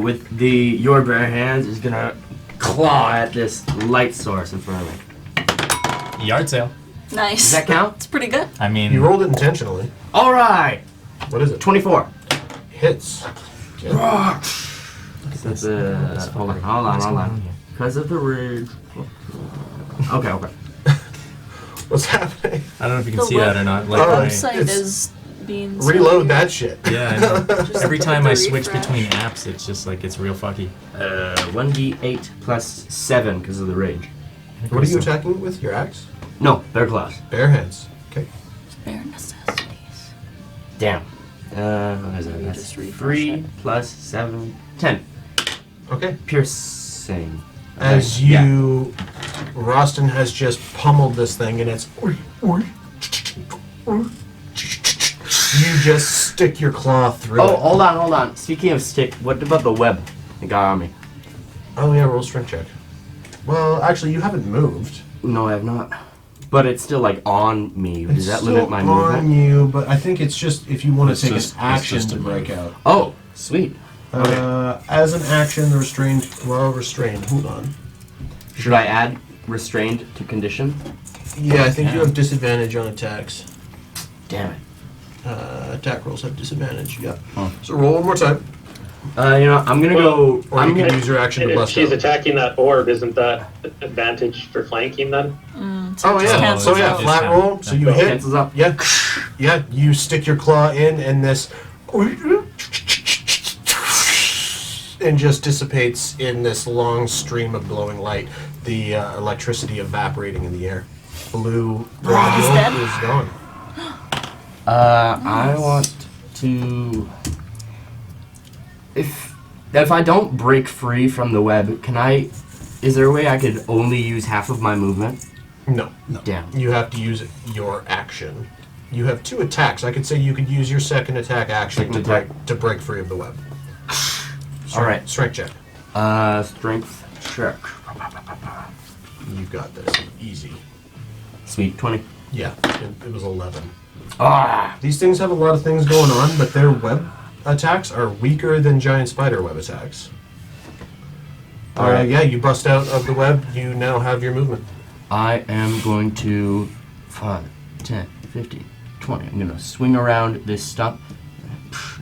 with your bare hands is gonna claw at this light source in front of me. Yard sale. Nice. Does that count? It's pretty good. I mean, You rolled it intentionally. All right. What is it? 24. Hits. Hold on. Because of the rage. Okay. What's happening? I don't know if you can The see that or not. The Like my- website it's- is being Reload that shit. Yeah, I know. Just Every time the I switch refresh. between apps, it's just like it's real fucky. 1d8 plus 7 because of the rage. What are you attacking with? Your axe? No, bear claws. Bare hands. Okay. Bare necessities. Damn. What is that? You That's just refresh 3 it. plus 7. 10. Okay. Piercing. As Okay, you, Rostin has just pummeled this thing, and it's. You just stick your claw through Oh, it. hold on. Speaking of stick, what about the web that got on me? Oh yeah, roll strength check. Well, actually, you haven't moved. No, I have not. But it's still like on me. Does that limit my on movement? you, but I think it's just if you want It's to take just- an action it's just to a break move. out. Oh, sweet. As an action, the restrained. Well, restrained. Hold on. Should I add restrained to condition? Yeah, I think you have disadvantage on attacks. Damn it. Attack rolls have disadvantage. Yeah. Huh. So roll one more time, I'm gonna go. or I'm you can gonna. use your action And to if bust she's out. attacking that orb, isn't that advantage for flanking then? So Oh it just yeah. cancels So yeah, out. flat roll. So you Oh, hit. cancels out. Yeah. Yeah. You stick your claw in, and this, and just dissipates in this long stream of glowing light. The electricity evaporating in the air. Blue He's dead? is gone. I want to. If I don't break free from the web, can I? Is there a way I could only use half of my movement? No. Damn. You have to use your action. You have 2 attacks. I could say you could use your second attack action Second to attack. break free of the web. All right. Strength check. Strength check. You got this. Easy. Sweet 20. Yeah, it was 11. Ah. These things have a lot of things going on, but their web attacks are weaker than giant spider web attacks. Alright. Yeah, you bust out of the web. You now have your movement. I am going to 5, 10, 15, 20. I'm gonna swing around this stump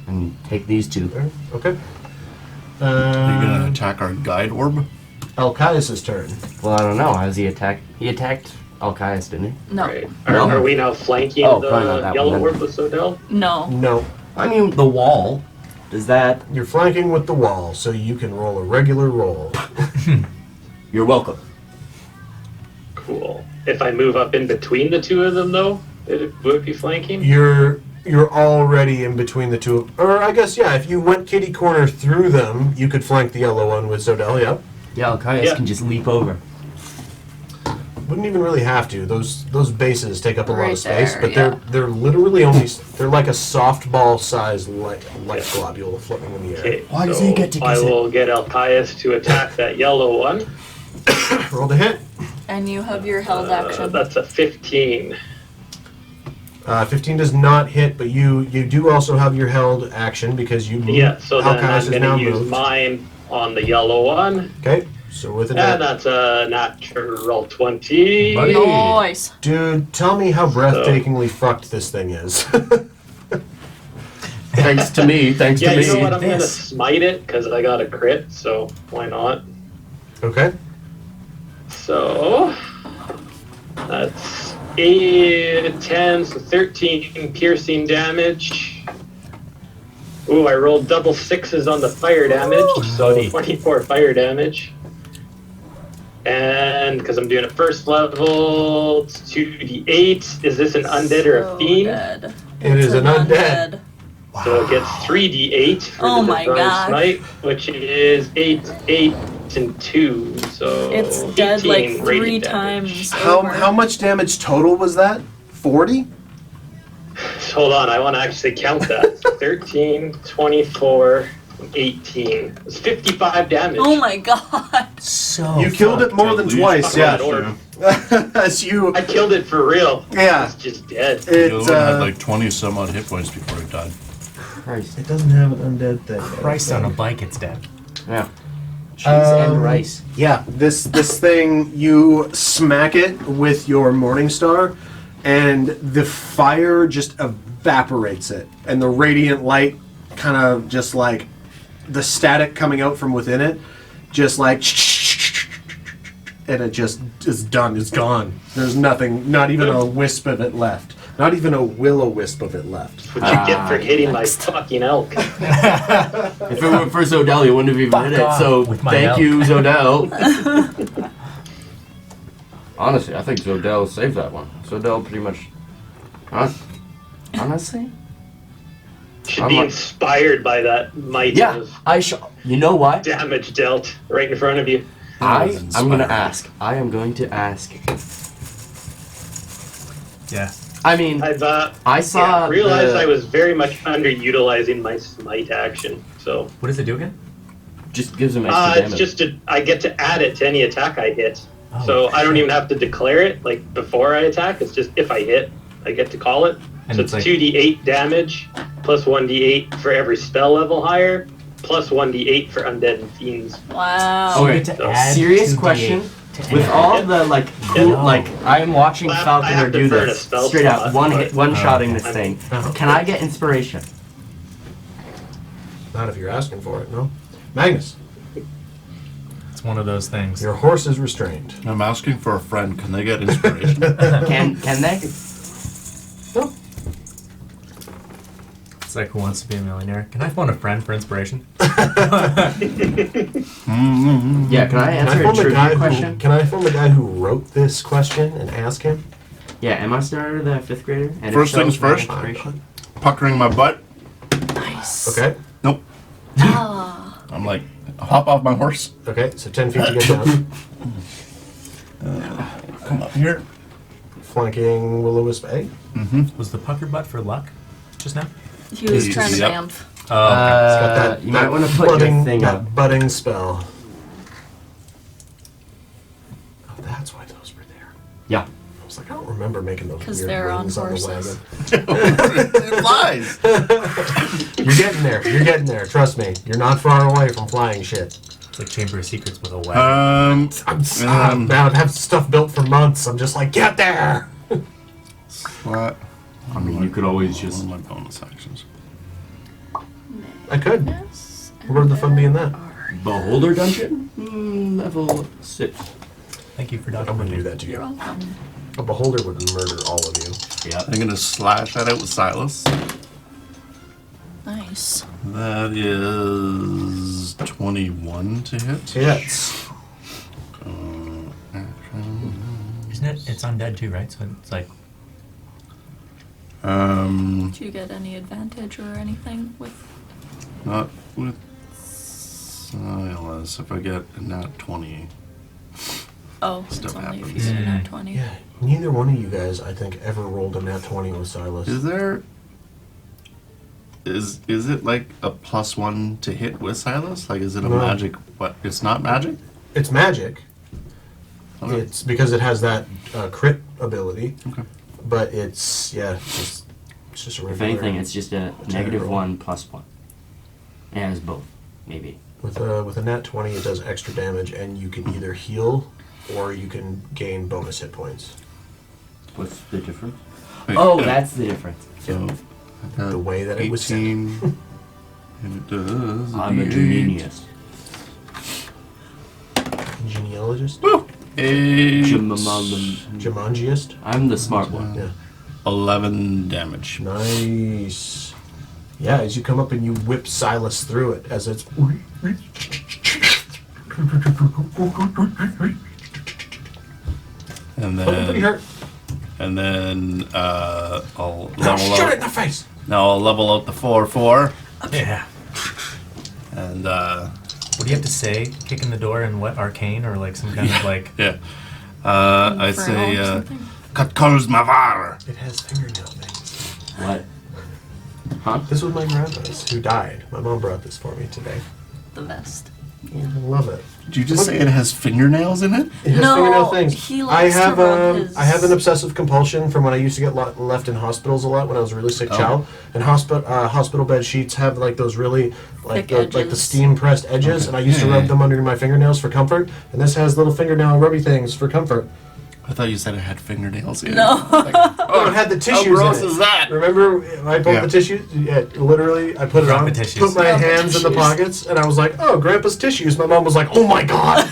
and take these 2. There. Okay. Are you gonna attack our guide orb? Alcaius's turn. Well, I don't know. Has he attacked? He attacked Alcaius, didn't he? No. Right. No. Are we now flanking Oh, probably not the that yellow one. orb with Sodell? No. No, I mean, the wall. Does that? you're flanking with the wall, so you can roll a regular roll. You're welcome. Cool. If I move up in between the 2 of them, though, would it be flanking? You're already in between the 2. Or I guess yeah, if you went kitty corner through them, you could flank the yellow one with Zodell. Yeah. Yeah, Alcaius Yeah. can just leap over. Wouldn't even really have to. Those bases take up a lot Right of space, there, but yeah. they're literally only they're like a softball sized light globule floating in the air. Okay, Why does so he get to I kiss it? will get Alcaius to attack that yellow one. Roll the hit. And you have your held action. That's a 15. 15 does not hit, but you do also have your held action because you moved. Yeah, so then Alcaius I'm is going now to use moved. mine on the yellow one. Okay, so with an And that's a natural 20. Buddy. Nice. dude, tell me how breathtakingly fucked this thing is. Thanks to me. Thanks Yeah, to me. you know what? I'm going to This. smite it because I got a crit, so why not? Okay. So that's 8, 10, so 13 piercing damage. Ooh, I rolled double 6s on the fire damage, so Buddy. 24 fire damage. And because I'm doing it first level, it's 2d8. Is this an undead or a So fiend? dead. It is an undead. So it gets 3d8 for Oh the my Divine gosh. Smite, which is 8, 8, and 2. So It's dead like 18 3 radiant damage. times. over. How much damage total was that? 40? Hold on, I want to actually count that. 13, 24, 18. It's 55 damage. Oh my god. So You killed it more than At least twice, fuck yeah. that orb. As you, I killed it for real. Yeah. It's just dead. it, You had like 20 some odd hit points before it died. Christ. it doesn't have an undead thing. Christ on a bike, it's dead. Yeah. Cheese and Um, rice. Yeah, this thing, you smack it with your Morning Star, and the fire just evaporates it, and the radiant light kind of just like the static coming out from within it, just like, and it just is done. It's gone. There's nothing, not even a wisp of it left. Not even a will-o-wisp of it left. What you get for hitting my fucking elk? If it weren't for Zodell, you wouldn't have even Fuck hit it. off So with my thank elk. you, Zodell. Honestly, I think Zodell saved that one. Zodell pretty much. Honestly? Should be inspired by that might Yeah, of you know what? damage dealt right in front of you. I'm gonna inspiring. ask. I am going to ask. Yeah. I mean, I've I saw. realized the- I was very much underutilizing my smite action. So What does it do again? Just gives him extra it's damage. just I get to add it to any attack I hit. Oh, So I don't even have to declare it like before I attack. It's just if I hit, I get to call it. And So it's it's like- 2d8 damage plus 1d8 for every spell level higher, plus 1d8 for undead and fiends. Wow. Okay, You get to so add serious 2d8 question. to With any- all the like cool, Yeah. like I am watching Well, I Falconer have to do burn a this spell straight out, slot, one but- hit, one shotting this I thing. mean- Can I get inspiration? Not if you're asking for it, no. Magnus, It's one of those things. your horse is restrained. I'm asking for a friend. Can they get inspiration? Can they? No. It's like Who Wants to Be a Millionaire? Can I phone a friend for inspiration? Yeah. Can I answer a trivia question? Can I phone the guy who wrote this question and ask him? Yeah. Am I starter the 5th grader? And if First so, things can I get first. inspiration? Puckering my butt. Nice. Okay. Nope. Ah. I'm like, hop off my horse. Okay, so 10 feet to get down. Come up here. Flanking Will-O-Wisp A. Was the pucker butt for luck just now? He was Yep. trying to vamp. Oh, okay. It's got that, you might want to put your budding, thing that up. budding spell. Oh, that's why those were there. Yeah. I was like, I don't remember making those 'Cause weird they're on wings on the horses. wagon. It flies. You're getting there. You're getting there. Trust me. You're not far away from flying shit. It's like Chamber of Secrets with a wagon. I'm about to have stuff built for months. I'm just like, get there. What? I mean, you could always just. One of my bonus actions. I could. Yes. Where would the fun be in that? Beholder dungeon? Level 6. Thank you for I'm gonna do documenting. that to You're you. welcome. A beholder would murder all of you. Yeah. I'm gonna slash at it with Silas. Nice. That is 21 to hit. Hits. Isn't it? It's undead too, right? So it's like Do you get any advantage or anything with? not with Silas. If I get a nat 20. Oh, it's Stuff only if you happens. get a nat 20. Yeah. Neither one of you guys, I think, ever rolled a nat 20 with Silas. Is there? Is it like a +1 to hit with Silas? Like, is it a No. magic? What? It's not magic. It's magic. Okay. It's because it has that crit ability. Okay. But it's it's just a regular. If anything, it's just a Attack roll. -1 +1. It has both, maybe. with a nat 20, it does extra damage, and you can either heal or you can gain bonus hit points. What's the difference? Wait, Oh, that's the difference. so. I got The way that it was said. 18, and it does. I'm a D8. genius. Genealogist. Woo! Jumanjiist. I'm the smart one. Yeah. 11 damage. Nice. Yeah, as you come up and you whip Silas through it as it's. And Pretty then, hurt. I'll level Shoot it in out. the face. Now I'll level out the 4/4, Yeah. and What do you have to say? Kick in the door and what? Arcane or like some kind of like. yeah, I Infernal say or something? "Kat calls mavar." It has fingernail things. What? Huh? This was my grandpa's who died. My mom brought this for me today. The best. I love it. Did you just say it has fingernails in it? It has No, fingernail things. he likes to rub his- I have an obsessive compulsion from when I used to get left in hospitals a lot when I was a really sick Oh. child. And hospital bed sheets have like those really like Thick the edges. steam pressed edges, Okay. and I used to Yeah, rub yeah. them under my fingernails for comfort. And this has little fingernail rubby things for comfort. I thought you said it had fingernails in No. it. Oh, it had the tissues How gross in it. is that? Remember, I pulled Yeah. the tissues. Yeah, literally, I put it Drop on, the tissues. put my Drop the hands in the tissues. pockets, and I was like, "Oh, Grandpa's tissues." My mom was like, "Oh my God!"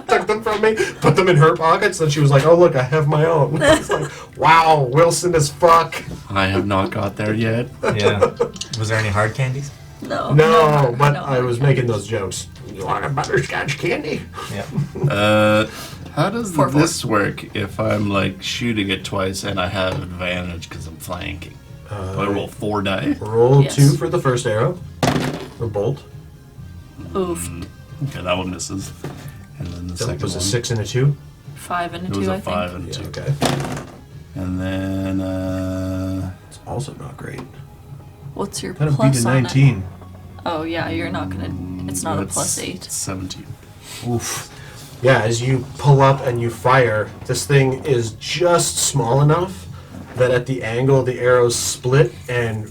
took them from me, put them in her pockets. Then she was like, "Oh look, I have my own." I was like, "Wow, Wilson as fuck." I have not got there yet. Yeah. Was there any hard candies? No. No, but no. I was making those jokes. You want a butterscotch candy? Yeah. How does 4/4. this work if I'm like shooting it twice and I have advantage because I'm flanking? Do I roll 4 die? Roll Yes. 2 for the first arrow, or bolt. Oof. Okay, that one misses. And then the That second was a one. 6 and a 2. 5 and a It 2, was I a think. 5 and a 2. Okay. And then It's also not great. What's your That'll plus beat a on it? 19. Oh yeah, you're not gonna. It's not a that's plus 8. 17. Oof. Yeah, as you pull up and you fire, this thing is just small enough that at the angle the arrows split and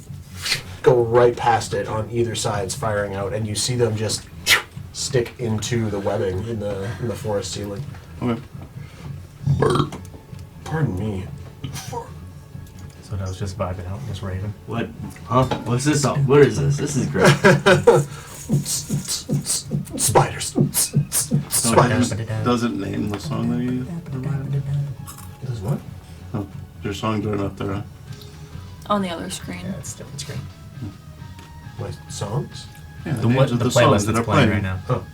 go right past it on either side's firing out, and you see them just stick into the webbing in the forest ceiling. Okay. Pardon me. So I was just vibing out, just raving. What? Huh? What's this? What is this? This is great. Spiders. Spiders. Doesn't name the song that you Does what? Oh, your song right up there. Huh? On the other screen. Yeah, it's different screen. My songs? Yeah, The names of playlist songs that's playing right now. Oh.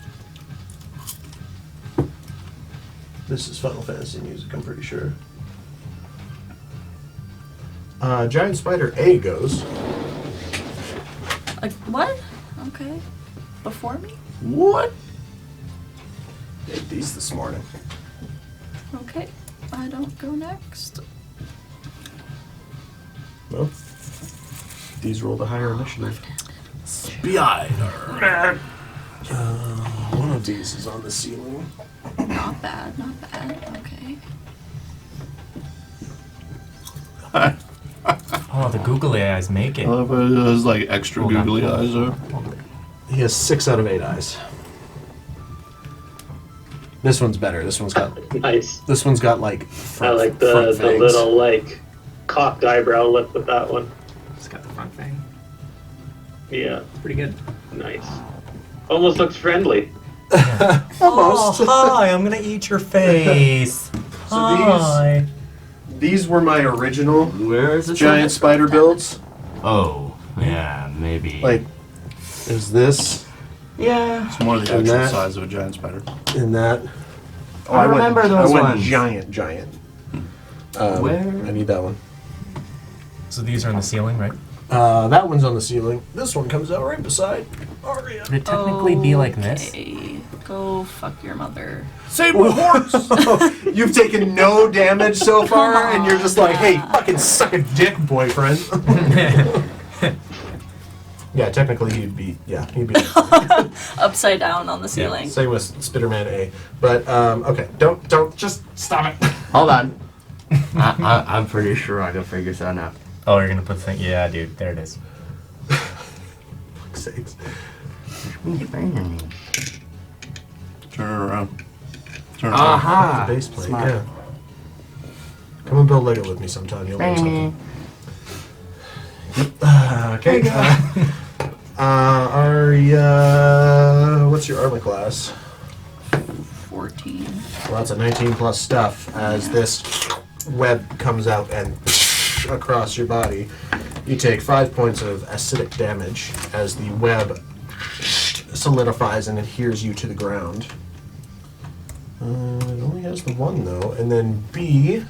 This is Final Fantasy music, I'm pretty sure. Giant Spider A goes. What? Okay. Before me? What? Ate these this morning. Okay. I don't go next. Well, these rolled a higher initiative. Spider. One of these is on the ceiling. Not bad, not bad. Okay. Oh, the googly eyes make it. I love it. It has like extra Hold on. googly eyes. He has 6 out of 8 eyes. This one's better. This one's got Nice. like I front, like front the fangs. little like cocked eyebrow lip with that one. It's got the front fang. Yeah, Pretty good. nice. Almost looks friendly. Almost. Oh, hi, I'm gonna eat your face. So these were my original Where is this? giant spider builds. Oh, yeah, maybe. Like, is this yeah. It's more the And actual that- size of a giant spider. and that? I remember those I went ones. giant. Where? I need that one. So these are on the ceiling, right? That one's on the ceiling. This one comes out right beside Aria. Would it technically be like this? Okay. Go fuck your mother. Same with horse. You've taken no damage so far, and you're just like, hey, fucking suck a dick, boyfriend. Yeah, technically he'd be. Upside down on the ceiling. Same with Spiderman A. But okay, don't just stop it. Hold on. I'm pretty sure I can figure something out. Oh, you're gonna put the thing. Yeah, dude, there it is. Fuck's sakes. Turn it around. Turn it around. Aha! The base plate, Smart. yeah. Come and build Lego with me sometime. You'll learn something. Okay. Aria, what's your armor class? 14. 19. Well, that's a 19 plus stuff as this web comes out and across your body. You take 5 points of acidic damage as the web solidifies and adheres you to the ground. It only has the one though. And then B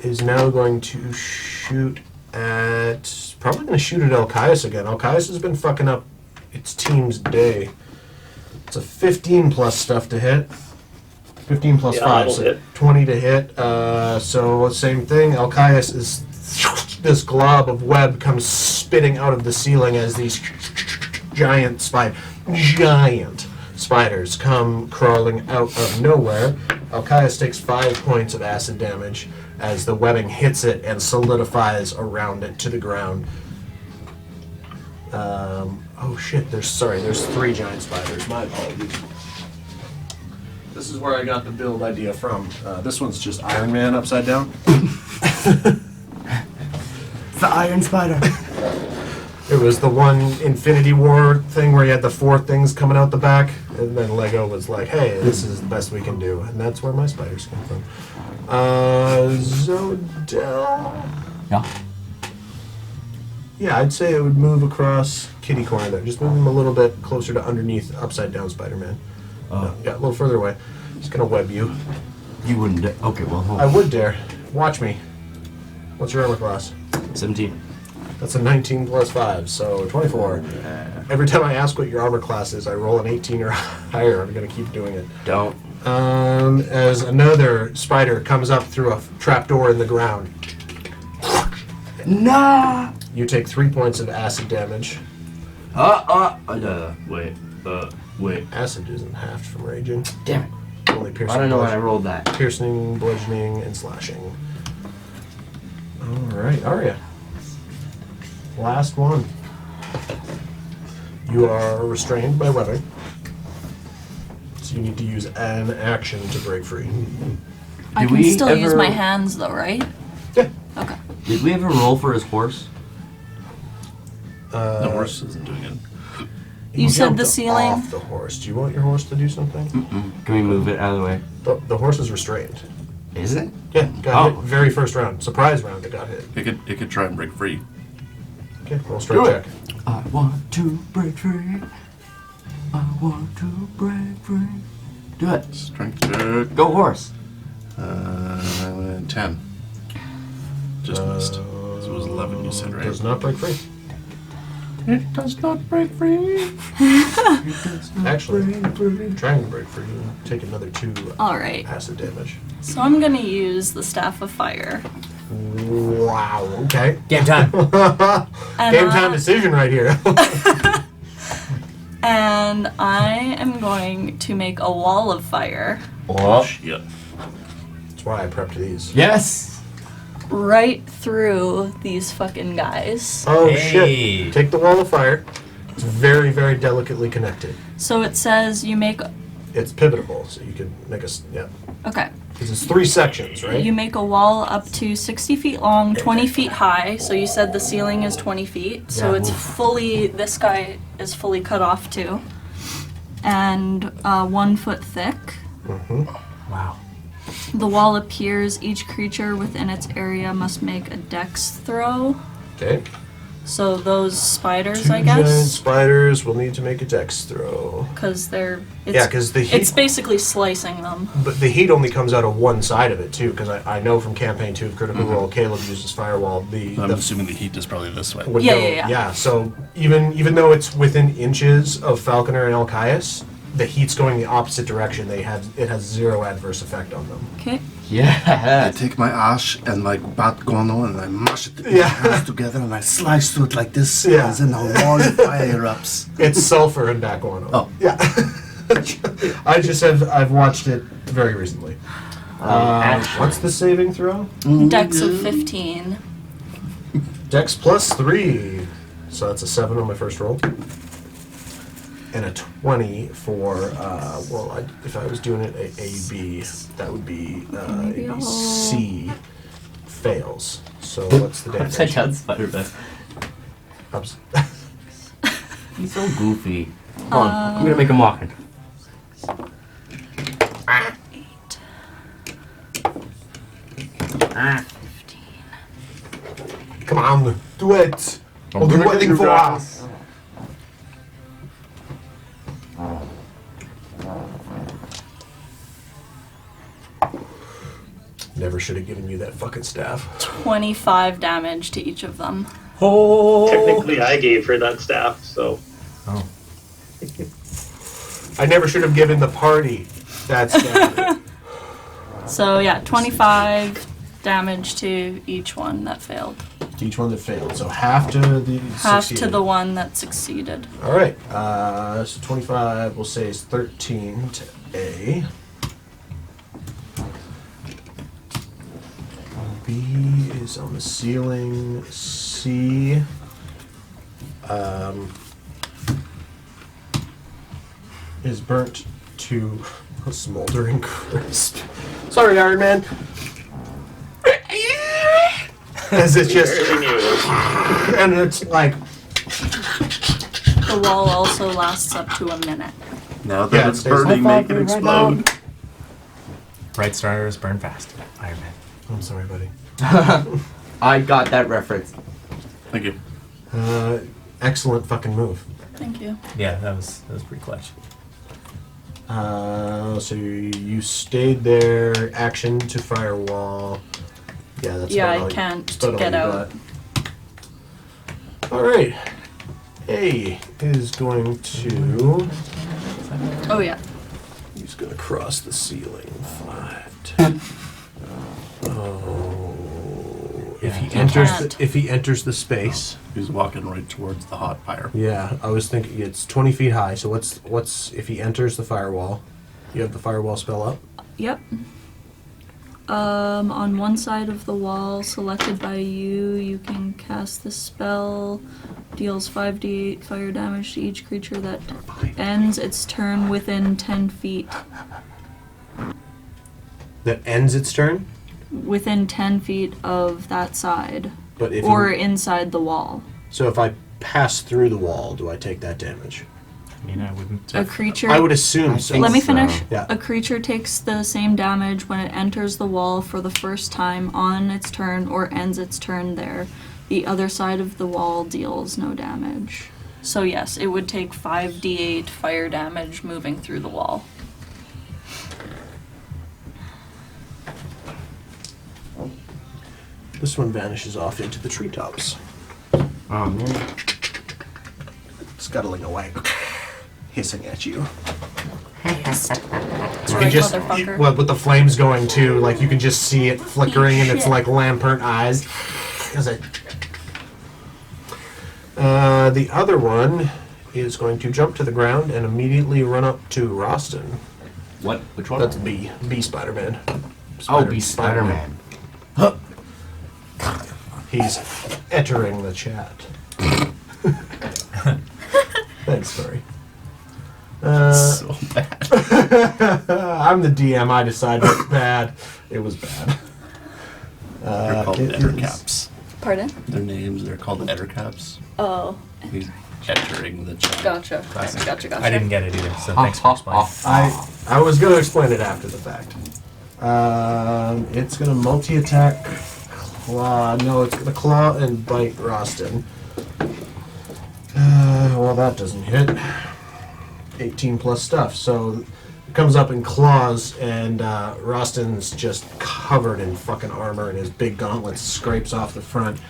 is now going to shoot at... Probably going to shoot at Elkias again. Elkias has been fucking up its team's day. It's a 15 plus stuff to hit. 15 plus 5, so hit. 20 to hit. So same thing. Elkias is... This glob of web comes spitting out of the ceiling as these giant spiders come crawling out of nowhere. Elkias takes 5 points of acid damage as the webbing hits it and solidifies around it to the ground. Oh shit, there's 3 giant spiders. My apologies. This is where I got the build idea from. This one's just Iron Man upside down. The Iron Spider. It was the one Infinity War thing where you had the 4 things coming out the back, and then Lego was like, hey, this is the best we can do. And that's where my spiders came from. Zodel. Yeah. Yeah, I'd say it would move across kitty corner there. Just move him a little bit closer to underneath upside down Spider-Man. No, yeah, a little further away. Just gonna web you. You wouldn't dare. Okay, well, hold I on. would dare. Watch me. What's your armor class? 17. That's a 19 plus 5, so 24. Every time I ask what your armor class is, I roll an 18 or higher. I'm going to keep doing it. Don't. As another spider comes up through a trapdoor in the ground. Nah! You take 3 points of acid damage. Wait. Acid isn't halved from raging. Damn it. Only piercing. I don't know when I rolled that. Piercing, bludgeoning, and slashing. Alright, Arya. Last one. You are restrained by webbing. So you need to use an action to break free. I Did can we still use ever- my hands though, right? Yeah. Okay. Did we ever roll for his horse? The horse isn't doing it. You said jumped the ceiling? Off the horse. Do you want your horse to do something? Can we move it out of the way? The horse is restrained. Is it? Yeah, got hit very first round. Surprise round, it got hit. It could try and break free. Okay, roll strength check. I want to break free. I want to break free. Do it. Strength check. Go horse. 10. Just missed. So it was 11 you said, right? Does not break free. It does not break free. Actually, trying to break free, you take another 2 Alright. acid damage. So I'm gonna use the Staff of Fire. Wow, okay. Game time. And Game time decision right here. And I am going to make a wall of fire Oh. Yeah. That's why I prepped these. Yes. right through these fucking guys. Oh Hey. shit. Take the wall of fire. It's very, very delicately connected. So it says you make... It's pivotable, so you can make yeah. Okay. Because it's 3 sections, right? You make a wall up to 60 feet long, 20 feet high. So you said the ceiling is 20 feet. So Yeah. it's fully, this guy is fully cut off too. And 1 foot thick. Mm-hmm. Wow. The wall appears. Each creature within its area must make a dex throw. Okay. So those spiders, 2 I giant guess, spiders will need to make a dex throw. because they're... Yeah, because the heat... It's basically slicing them. But the heat only comes out of one side of it, too, because I know from Campaign 2 of Critical Role, Caleb uses Firewall. I'm assuming the heat is probably this way. would Yeah, go- yeah, yeah. So even though it's within inches of Falconer and Elkias, the heat's going the opposite direction. It has 0 adverse effect on them. Okay. I Yeah. take my ash and my bat guano and I mash it Yeah. hands together and I slice through it like this. Yeah. And then a wall of fire erupts. It's sulfur and backguano. Oh. Yeah. I've watched it very recently. What's the saving throw? Dex of 15. Dex plus 3. So that's a 7 on my first roll. And a 20 for, if I was doing it A, B, that would be Maybe I'll- C. Fails. So what's the damage? Upside down spider best. Ups- He's so goofy. Hold on. I'm gonna make him walking. Come on, do it. I'm We'll do gonna get anything you for guys. us. Never should have given you that fucking staff. 25 damage to each of them. Oh. Technically, I gave her that staff, so. Oh. I never should have given the party that staff. So yeah, 25 damage to each one that failed. Each one that failed. So half to the Half succeeded. to the one that succeeded. All right. So 25, we'll say, is 13 to A. B is on the ceiling. C. Is burnt to a smoldering crisp. Sorry, Iron Man. As it's just, and it's like, The wall also lasts up to a minute. Now that Yeah, it's there's burning, no make it right explode. Bright stars burn fast. Iron Man. I'm sorry, buddy. I got that reference. Thank you. Excellent fucking move. Thank you. Yeah, that was pretty clutch. So you stayed there. Action to fire wall. Yeah, that's Yeah, about I all can't that's about all get you out. got. All right. A is going to. Oh yeah. He's going to cross the ceiling. 5, 10. Oh. If he Yeah. enters, Can't. if he enters the space. He's walking right towards the hot fire. Yeah, I was thinking it's 20 feet high. So what's if he enters the firewall? You have the firewall spell up. Yep. On one side of the wall selected by you, you can cast the spell. Deals 5d8 fire damage to each creature that ends its turn within 10 feet. That ends its turn. Within 10 feet of that side. But if Or you, inside the wall. so if I pass through the wall, do I take that damage? I mean, I wouldn't. A creature. I would assume so. Let me so. finish. Yeah. A creature takes the same damage when it enters the wall for the first time on its turn or ends its turn there. The other side of the wall deals no damage. So yes, it would take 5d8 fire damage moving through the wall. This one vanishes off into the treetops, Oh man. scuttling away, hissing at you. That's You right, can just, motherfucker. well, with the flames going too, like you can just see it flickering in its shit. like lamp-burnt eyes. As it, the other one is going to jump to the ground and immediately run up to Roston. What? Which one? That's B Spider-Man. Oh, be Spider-Man. He's entering the chat. Thanks, sorry. So bad. I'm the DM. I decided it's bad. It was bad. They're called it ettercaps. Pardon? Their names, they're called ettercaps. Oh, He's entering the chat. gotcha. Classic. Gotcha. I didn't get it either, so thanks for explaining. I was going to explain it after the fact. It's going to multi-attack claw. No, it's going to claw and bite Roston. Well, that doesn't hit. 18 plus stuff. So it comes up and claws, and Roston's just covered in fucking armor, and his big gauntlet scrapes off the front.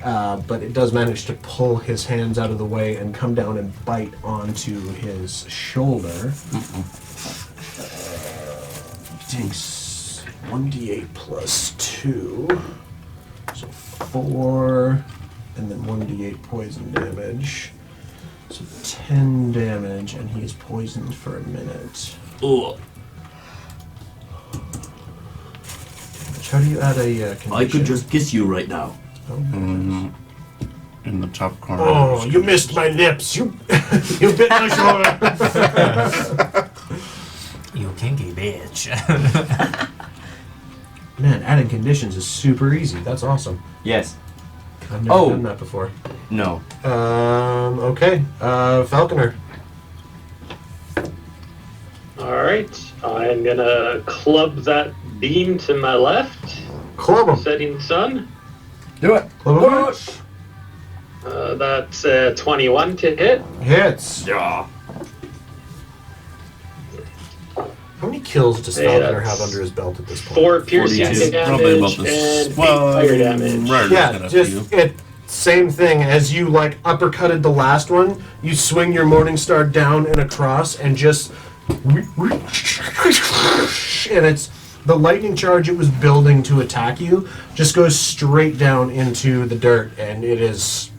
But it does manage to pull his hands out of the way and come down and bite onto his shoulder. Takes 1d8 plus 2. So 4, and then 1d8 poison damage. So 10 damage, and he's poisoned for a minute. Ugh. How do you add a condition? I could just kiss you right now. In the top corner. Oh, you missed my lips. You you bit my shoulder. You kinky bitch. Man, adding conditions is super easy. That's awesome. Yes. I've never done that before. No. Okay. Falconer. Alright, I'm gonna club that beam to my left. Club 'em. Setting sun. Do it. Club 'em. That's 21 to hit. Hits. Yeah. How many kills does Yeah, Falconer that's have under his belt at this point? 4 piercing 42. damage Probably about and this. 8 fire damage. Right, Yeah, just same thing. As you like uppercutted the last one, you swing your Morningstar down and across, and just and it's the lightning charge it was building to attack you just goes straight down into the dirt, and it is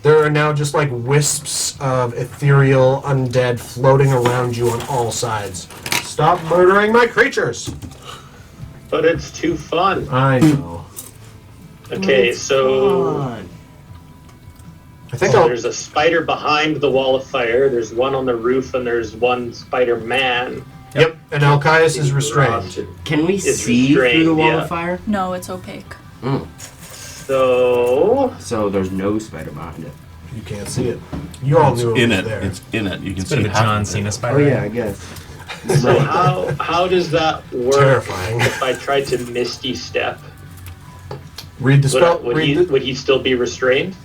there are now just like wisps of ethereal undead floating around you on all sides. Stop murdering my creatures! But it's too fun. I know. Okay, so I think I'll. there's a spider behind the wall of fire. There's one on the roof, and there's one Spider-Man. Yep, and Alcaius is restrained. Can we It's see through the restrained, wall yeah. of fire? No, it's opaque. So So there's no spider behind it. You can't see it. You all It's knew in it it. was there. It's in it. You can It's a bit see of a half John of it. Cena Oh spider. yeah, I guess. So how does that work Terrifying. if I tried to Misty Step? Read the spell. Would he still be restrained?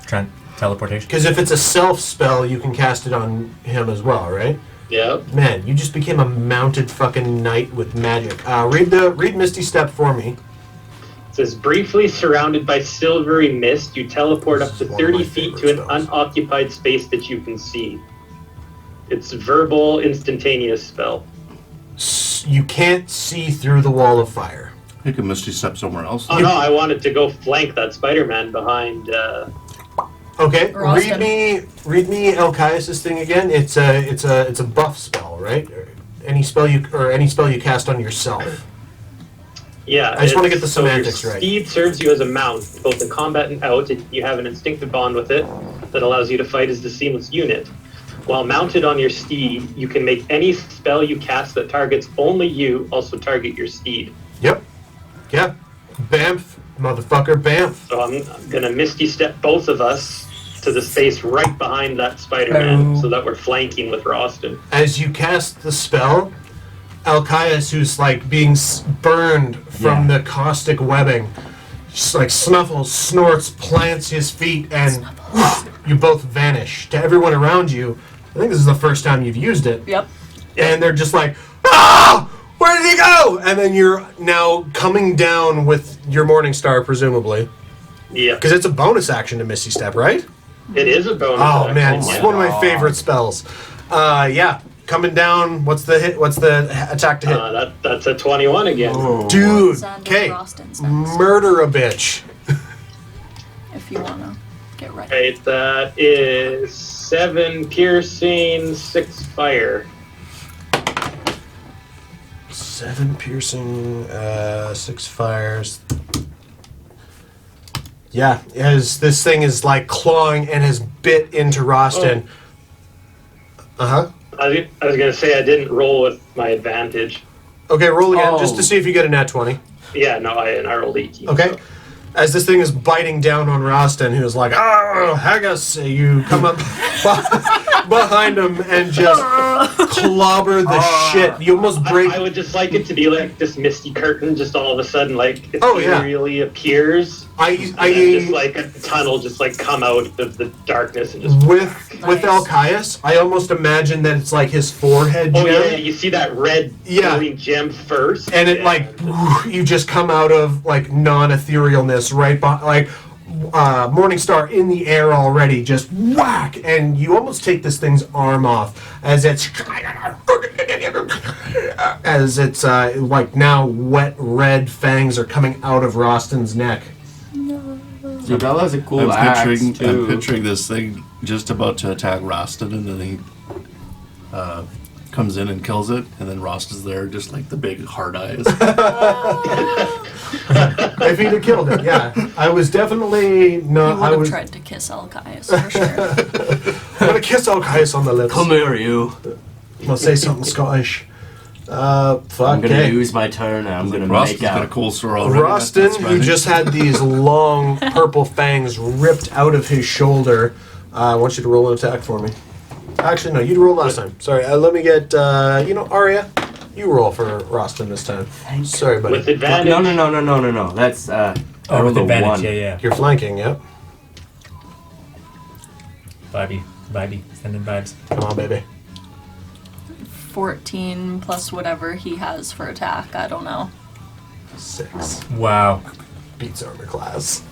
Trent, teleportation. Because if it's a self spell, you can cast it on him as well, right? Yep. Man, you just became a mounted fucking knight with magic. Read Misty Step for me. It says, briefly surrounded by silvery mist, you teleport This up is to one of 30 my feet to favorite an spells. unoccupied space that you can see. It's verbal, instantaneous spell. You can't see through the wall of fire. You can Misty Step somewhere else. Oh no, I wanted to go flank that Spider-Man behind. Okay, Rostin. read me Alcaius's thing again. It's a buff spell, right? Any spell you cast on yourself. Yeah. I just wanna get the so your semantics right. Steed serves you as a mount, both in combat and out. You have an instinctive bond with it that allows you to fight as the seamless unit. While mounted on your steed, you can make any spell you cast that targets only you also target your steed. Yep. Yeah. Bamf, motherfucker, bamf. So I'm gonna Misty Step both of us to the space right behind that Spider-Man, so that we're flanking with Rostin. As you cast the spell, Alcaius, who's like being burned from the caustic webbing, just like snuffles, snorts, plants his feet, and you both vanish. To everyone around you, I think this is the first time you've used it, Yep. and they're just like, "Ah! Where did he go?" And then you're now coming down with your Morningstar, presumably, Yeah, because it's a bonus action to Misty Step, right? it is a bonus. Oh action, man, it's yeah. one of my favorite spells. Yeah, coming down. What's the hit? What's the attack to hit? That's a 21 again. Dude, Send okay, Rostin sends, murder a bitch. if you wanna get ready. Right, that is 7 piercing, 6 fire. 7 piercing, 6 fires. Yeah, as this thing is like clawing and has bit into Rostin. Uh-huh. I was gonna say I didn't roll with my advantage. Okay, roll again, just Oh. to see if you get a nat 20. Yeah, no, I rolled 18. Okay. so. As this thing is biting down on Rostin, who's like, "Ah, Haggis," you come up behind him and just clobber the shit. You almost break. I would just like it to be like this misty curtain, just all of a sudden, like, Oh, yeah. really appears. I And then just like a tunnel, just like come out of the darkness and just. with Nice. Alcaius, I almost imagine that it's like his forehead Oh gem, yeah, you see that red Yeah. glowing gem first, and it Yeah. like you just come out of like non-etherealness right behind, like Morningstar in the air already, just whack, and you almost take this thing's arm off as it's like now wet red fangs are coming out of Rostin's neck. Zabella has a cool I'm axe too. picturing this thing just about to attack Rostin, and then he comes in and kills it, and then Rostin's there, just like the big hard eyes. If he'd have killed it, yeah, I was definitely You not. would I have was tried to kiss Alcaius for sure. I'm gonna kiss Alcaius on the lips. Come here, you. I'll say something Scottish. Fuck. I'm gonna Okay. use my turn and I'm gonna Rostin's make got a out. cool sword already. Rostin, That's who funny. just had these long purple fangs ripped out of his shoulder, I want you to roll an attack for me. Actually, no, you'd roll last time. Sorry, let me get, Arya. You roll for Rostin this time. Sorry, buddy. With advantage. No. That's I Oh, with rolled a advantage. 1. Yeah. You're flanking, yep. Vibey, sending vibes. Come on, baby. 14 plus whatever he has for attack. I don't know. 6. Wow. Beats armor class.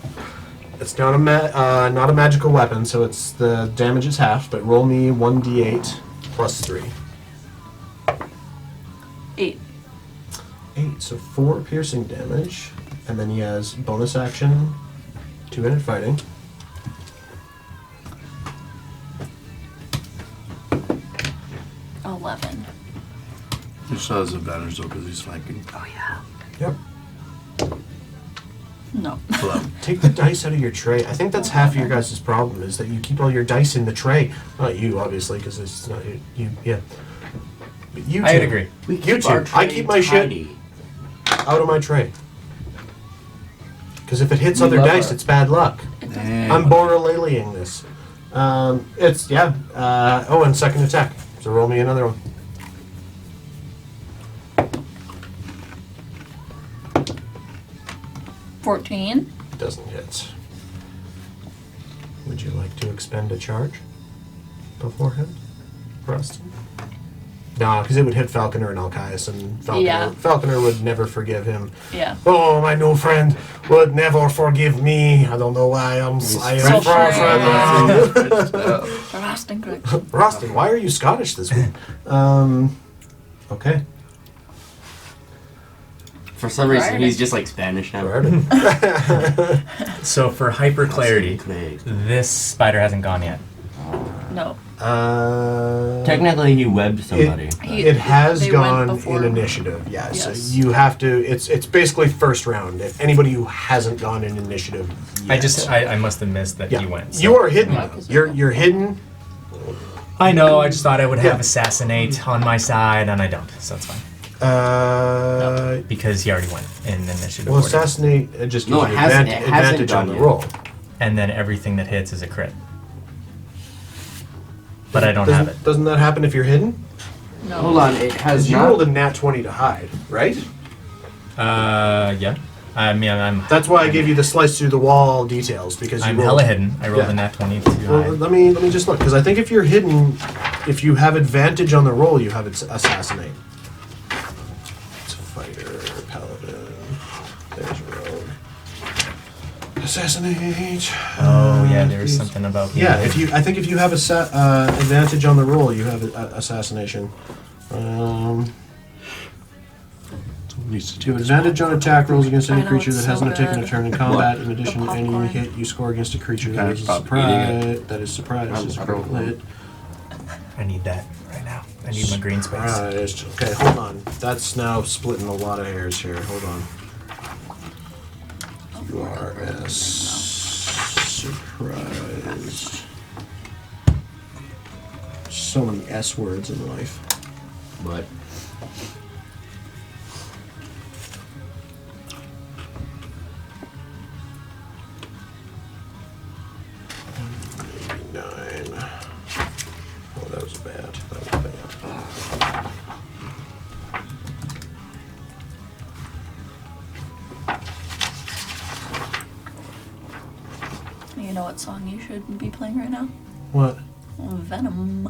It's not not a magical weapon, so it's the damage is half. But roll me 1d8 plus 3. 8. 8, so 4 piercing damage, and then he has bonus action, 2-handed fighting. He still has advantage though because he's flanking. Oh yeah. Yep. No. Hello. Take the dice out of your tray. I think that's half of your guys' problem, is that you keep all your dice in the tray. Not you, obviously, because it's not you. Yeah. But you two. I'd agree. We You keep our two. I tray keep my shit tidy. out of my tray. Because if it hits We other love dice, our- it's bad luck. I'm Borrelaliing this. It's, yeah. And second attack. So roll me another one. $14. Doesn't hit. Would you like to expend a charge beforehand, Preston? No, because it would hit Falconer and Alcaius, and Falconer would never forgive him. Yeah. Oh, my new friend would never forgive me. I don't know why I am So far from Rostin, good. Rostin, why are you Scottish this week? Okay. For some reason, Right. he's just like Spanish now. So for hyper clarity, Craig. this spider hasn't gone yet. No. Technically, he webbed somebody. It has They gone went before. in initiative, yes. Yes. So you have to. It's basically first round. If anybody who hasn't gone in initiative, yet. I must have missed that he went. so- You are hidden. Yeah, 'cause You're hidden. I know. I just thought I would have Yeah. assassinate on my side, and I don't. So it's fine because he already went in initiative Well, order. assassinate just gives No, you it hasn't- it hasn't advantage on gone the yet. roll. And then everything that hits is a crit. But I don't have it. Doesn't that happen if you're hidden? No. Hold on, it has Because you not. rolled a nat 20 to hide, right? Yeah. I mean, I'm. That's why I gave you the slice through the wall details, because you I'm rolled. hella hidden. I rolled Yeah. a nat 20 to Well, hide. let me just look, because I think if you're hidden, if you have advantage on the roll, you have assassinate. It's fighter, paladin. There's rogue. Assassinate. Oh yeah, there's These- something about. Yeah, I think if you have advantage on the roll, you have assassination. Needs to You do have this. advantage on attack rolls against any I know, creature it's that so has not taken a good. turn in combat. In addition, The any popcorn. hit you score against a creature that Okay, is a stop surprise. eating That is surprise. Is a I don't critical know. hit. I need that right now. I need my green space. Surprised. Okay, hold on. That's now splitting a lot of hairs here. Hold on. You are as surprised. So many S words in life. But Nine. Oh, that was bad. That was bad. You know what song you should be playing right now? What? Venom.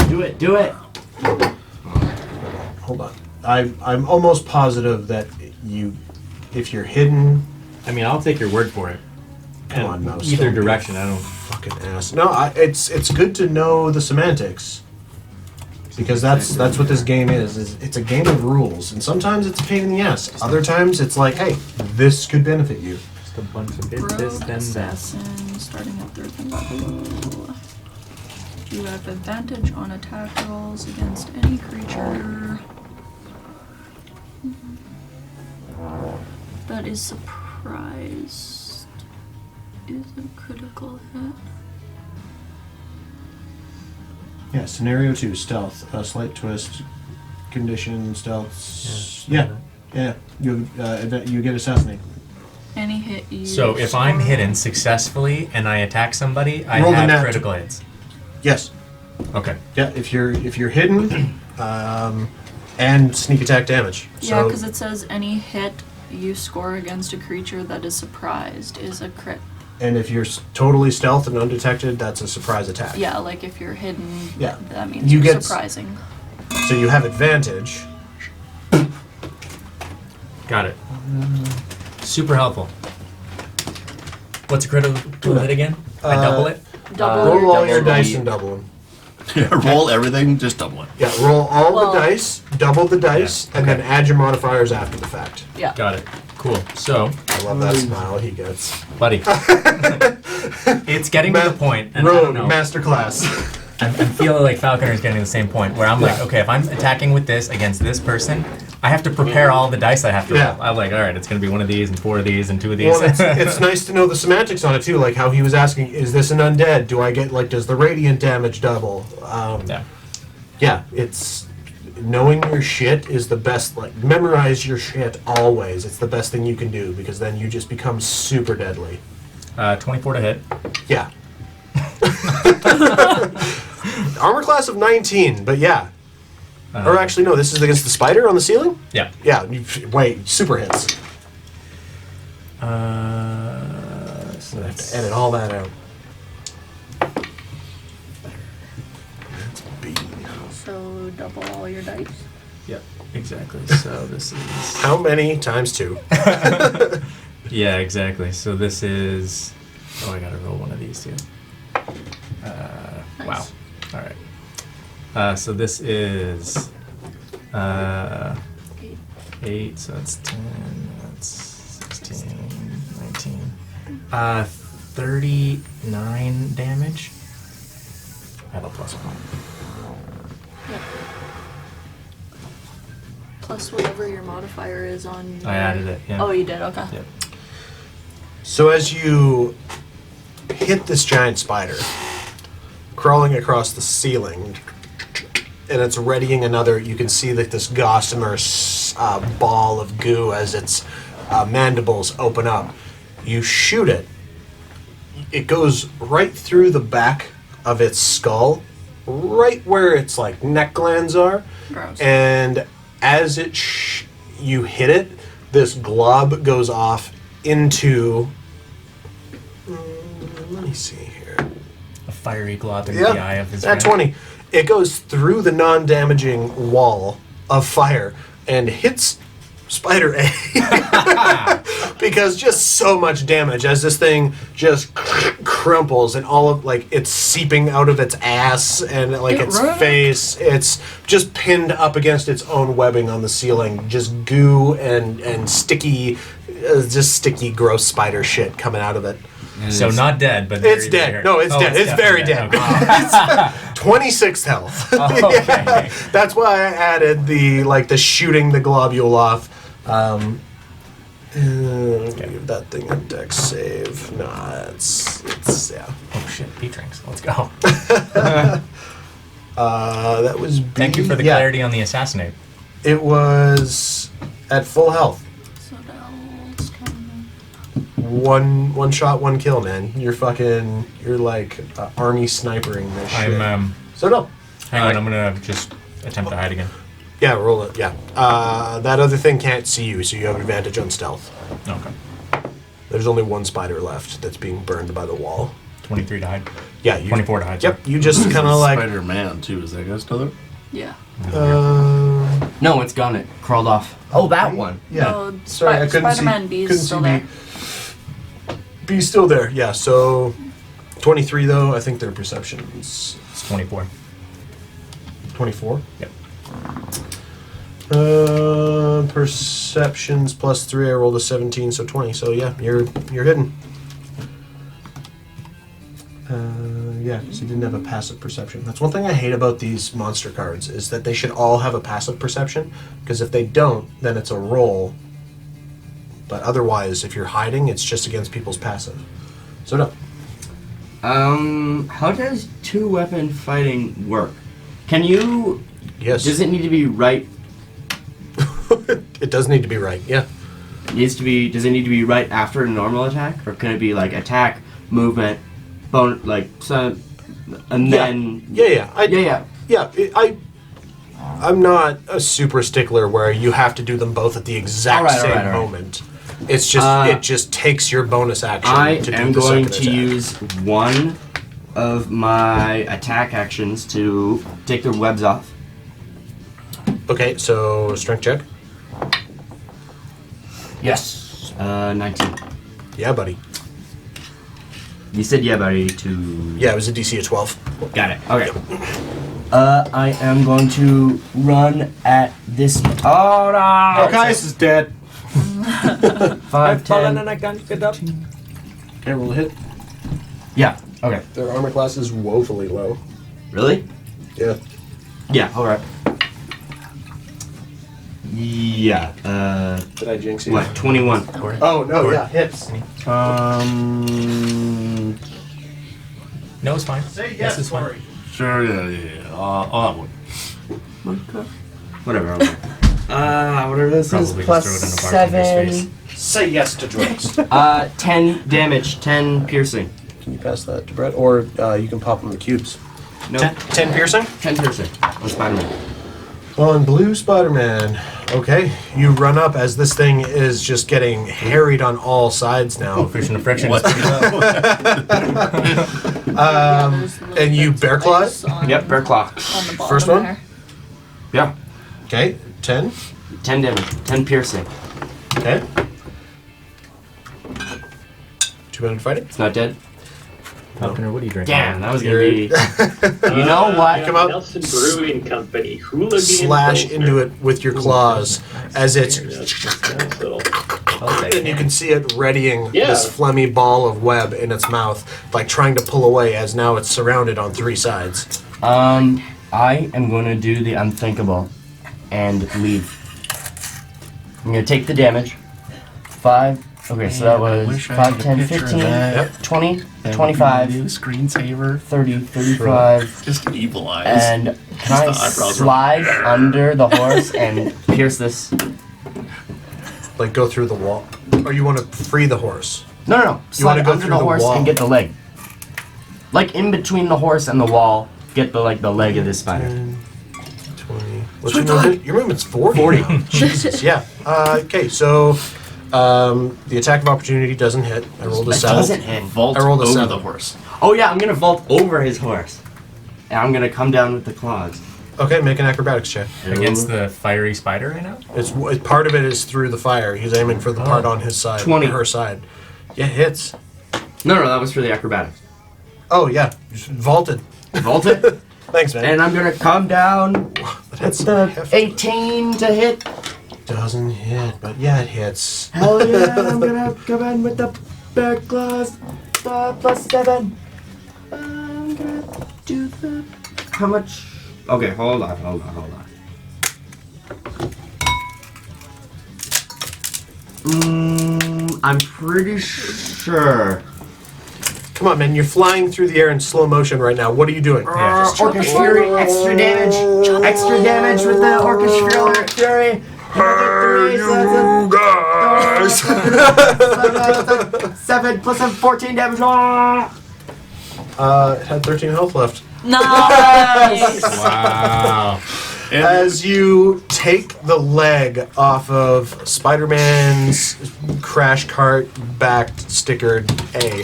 do it, do it. Hold on. I'm almost positive that if you're hidden, I mean, I'll take your word for it. Come on, mouse, Either don't be direction, I don't. fucking ass. No, it's good to know the semantics. Because that's what this game is it's a game of rules, and sometimes it's a pain in the ass. Other times it's like, hey, this could benefit you. Just a bunch of this, Rogue this, then that. assassin, starting at 3rd level. You have advantage on attack rolls against any creature that is surprised. Is a critical hit. Yeah, scenario 2, stealth, a slight twist, condition, stealth. Yeah. Yeah. You get assassinate. Any hit you So if I'm score- hidden successfully and I attack somebody, I Roll the have nat- critical hits. Yes. Okay. Yeah, if you're hidden, and sneak attack damage. Yeah, So because it says any hit you score against a creature that is surprised is a crit. and if you're totally stealth and undetected, that's a surprise attack. Yeah, like if you're hidden, Yeah. that means You you're get- surprising. So you have advantage. Got it. Super helpful. What's a critical hit again? I double it? Double Roll all your double dice the- and double them. Roll everything, just double it. Yeah, roll all Well- the dice, double the dice, Yeah, and okay. then add your modifiers after the fact. Yeah. Got it. Cool. So, I love that smile he gets. buddy, it's getting to the point, and I Rogue don't know. masterclass. I'm feeling like Falconer's getting to the same point where I'm like, okay, if I'm attacking with this against this person, I have to prepare all the dice I have to Yeah. roll. I'm like, all right, it's going to be one of these and 4 of these and 2 of these. Well, it's nice to know the semantics on it too, like how he was asking, is this an undead? Do I get, like, does the radiant damage double? Yeah. Yeah, it's knowing your shit is the best. Like, memorize your shit always. It's the best thing you can do because then you just become super deadly. 24 to hit. Yeah. Armor class of 19, but yeah. Or actually, no, this is against the spider on the ceiling? Yeah. Yeah, wait, super hits. So that's Edit all that out. So double all your dice. Yep, exactly. So this is How many times 2? yeah, exactly. So this is I gotta roll one of these too. Wow. All right. So this is 8. So that's 10. That's 16, 19. 39 damage. I have a +1. Yep. Plus whatever your modifier is on. I added it. Yeah. Oh, you did. Okay. Yep. So as you hit this giant spider, crawling across the ceiling, and it's readying another, you can see that this gossamer ball of goo as its mandibles open up. You shoot it. It goes right through the back of its skull, right where its like neck glands are. Gross. And as you hit it, this glob goes off into. Let me see here. A fiery glob in Yeah, the eye of his at friend. 20. It goes through the non-damaging wall of fire and hits Spider A. Because just so much damage as this thing just crumples and all of, like, it's seeping out of its ass and, like, Get its rid of it. face. It's just pinned up against its own webbing on the ceiling. Just goo and sticky, just sticky, gross spider shit coming out of it. So not dead, but It's very, dead. very- No, it's Oh, dead. It's very definitely dead. Okay. 26 health. Oh, okay. Yeah. That's why I added the shooting the globule off. Give that thing a dex save. Nah, it's yeah. Oh shit, P-Drinks. Let's go. That was B. Thank you for the Yeah, clarity on the assassinate. It was at full health. So that's kind One shot, one kill, man. You're like army snipering this shit. I'm So no. hang on, I'm gonna just attempt to hide again. Yeah, roll it. Yeah. That other thing can't see you, so you have advantage on stealth. Okay. There's only one spider left that's being burned by the wall. 23 to hide. Yeah, you. 24 to hide. Yep. You just kind of like. Spider-Man too. Is that guy still there? of. Yeah. No, it's gone. It crawled off. Oh, that one. Yeah. No, Sorry, I couldn't Spider-Man see. B is couldn't still see there. B. B's still there. Yeah. So, 23 though. I think their perceptions. It's 24. 24. Yep. Perceptions plus 3. I rolled a 17, so 20. So yeah, you're hidden. Yeah, because you didn't have a passive perception. That's one thing I hate about these monster cards is that they should all have a passive perception. Because if they don't, then it's a roll. But otherwise, if you're hiding, it's just against people's passive. So no. How does 2-weapon fighting work? Can you? Yes. Does it need to be right? It does need to be right. Yeah. Does it need to be right after a normal attack, or can it be like attack, movement, and Yeah. then Yeah. yeah. I'm not a super stickler where you have to do them both at the exact All right, same all right. moment. It's just it just takes your bonus action I to do am the going second to attack. use one of my attack actions to take the webs off. Okay, so strength check. Yes. 19. Yeah, buddy. You said yeah, buddy. To Yeah, it was a DC of 12. got it. Okay. I am going to run at this. Oh no! Archias is dead. 5, 10. I can't get up. Okay, roll a hit. Yeah. Okay. Their armor class is woefully low. Really? Yeah. Yeah. All right. Yeah. Did I jinx you? What? 21. Oh, no, yeah, hits. No, it's fine. Say yes, it's fine. Sure, yeah. I'll have one. Whatever. Okay. Whatever this is. Probably Plus just throw it in a bartender's 7. Say yes to drugs. 10 damage. 10 piercing. Can you pass that to Brett? Or you can pop them in the cubes. No. 10 piercing? 10 piercing. On Spider-Man. On Blue Spider-Man. Okay, you run up as this thing is just getting harried on all sides now. Friction of friction. What? And you bear claw it? Yep. Bear claw. On the bottom First one? there. Yeah. Okay, 10. 10 damage. 10 piercing. Okay. 2 minute fighting. It's not dead. Falconer, what are you drinking? Damn, that was gonna be. You know what? Come up. Nelson Brewing Company. Hooligan Slash Pilsner. into it with your claws as it's. Nice little- And you can see it readying Yeah. this phlegmy ball of web in its mouth, like trying to pull away as now it's surrounded on 3 sides. I am gonna do the unthinkable and leave. I'm gonna take the damage. 5. Okay, so that was 5, 10, 15, Yep. 20, 25, Screensaver. 30, 35, Just evil eyes. and can I the eyebrows slide under the horse and pierce this? Like go through the wall. Or you want to free the horse? No. You wanna Slide go under through the the horse wall. and get the leg. Like in between the horse and the wall, get the leg of this spider. 10, 20. What's your movement? Your movement's 40. 40. now. Jesus, yeah. Okay, so the attack of opportunity doesn't hit. I rolled a It 7. doesn't hit. Vault I rolled a over 7. the horse. Oh yeah, I'm gonna vault over his horse. And I'm gonna come down with the claws. Okay, make an acrobatics check. Against the fiery spider right now? It's part of it is through the fire. He's aiming for the part on his side, 20. her side. Yeah, hits. No, that was for the acrobatics. Oh yeah, vaulted. Vault it, Thanks, man. and I'm gonna come down That's with the hefty. 18 to hit. Doesn't hit, but yeah, it hits. Hell yeah, I'm gonna come in with the bear claws. Plus 7. I'm gonna do the. How much? Okay, hold on. I'm pretty sure. Come on, man. You're flying through the air in slow motion right now. What are you doing? Yeah, just Orcish Fury, extra damage. Extra damage with the Orcish Fury. Another 3, so that's 7 plus 14 damage. It had 13 health left. Nice. Wow. As you take the leg off of Spider-Man's crash cart backed stickered A,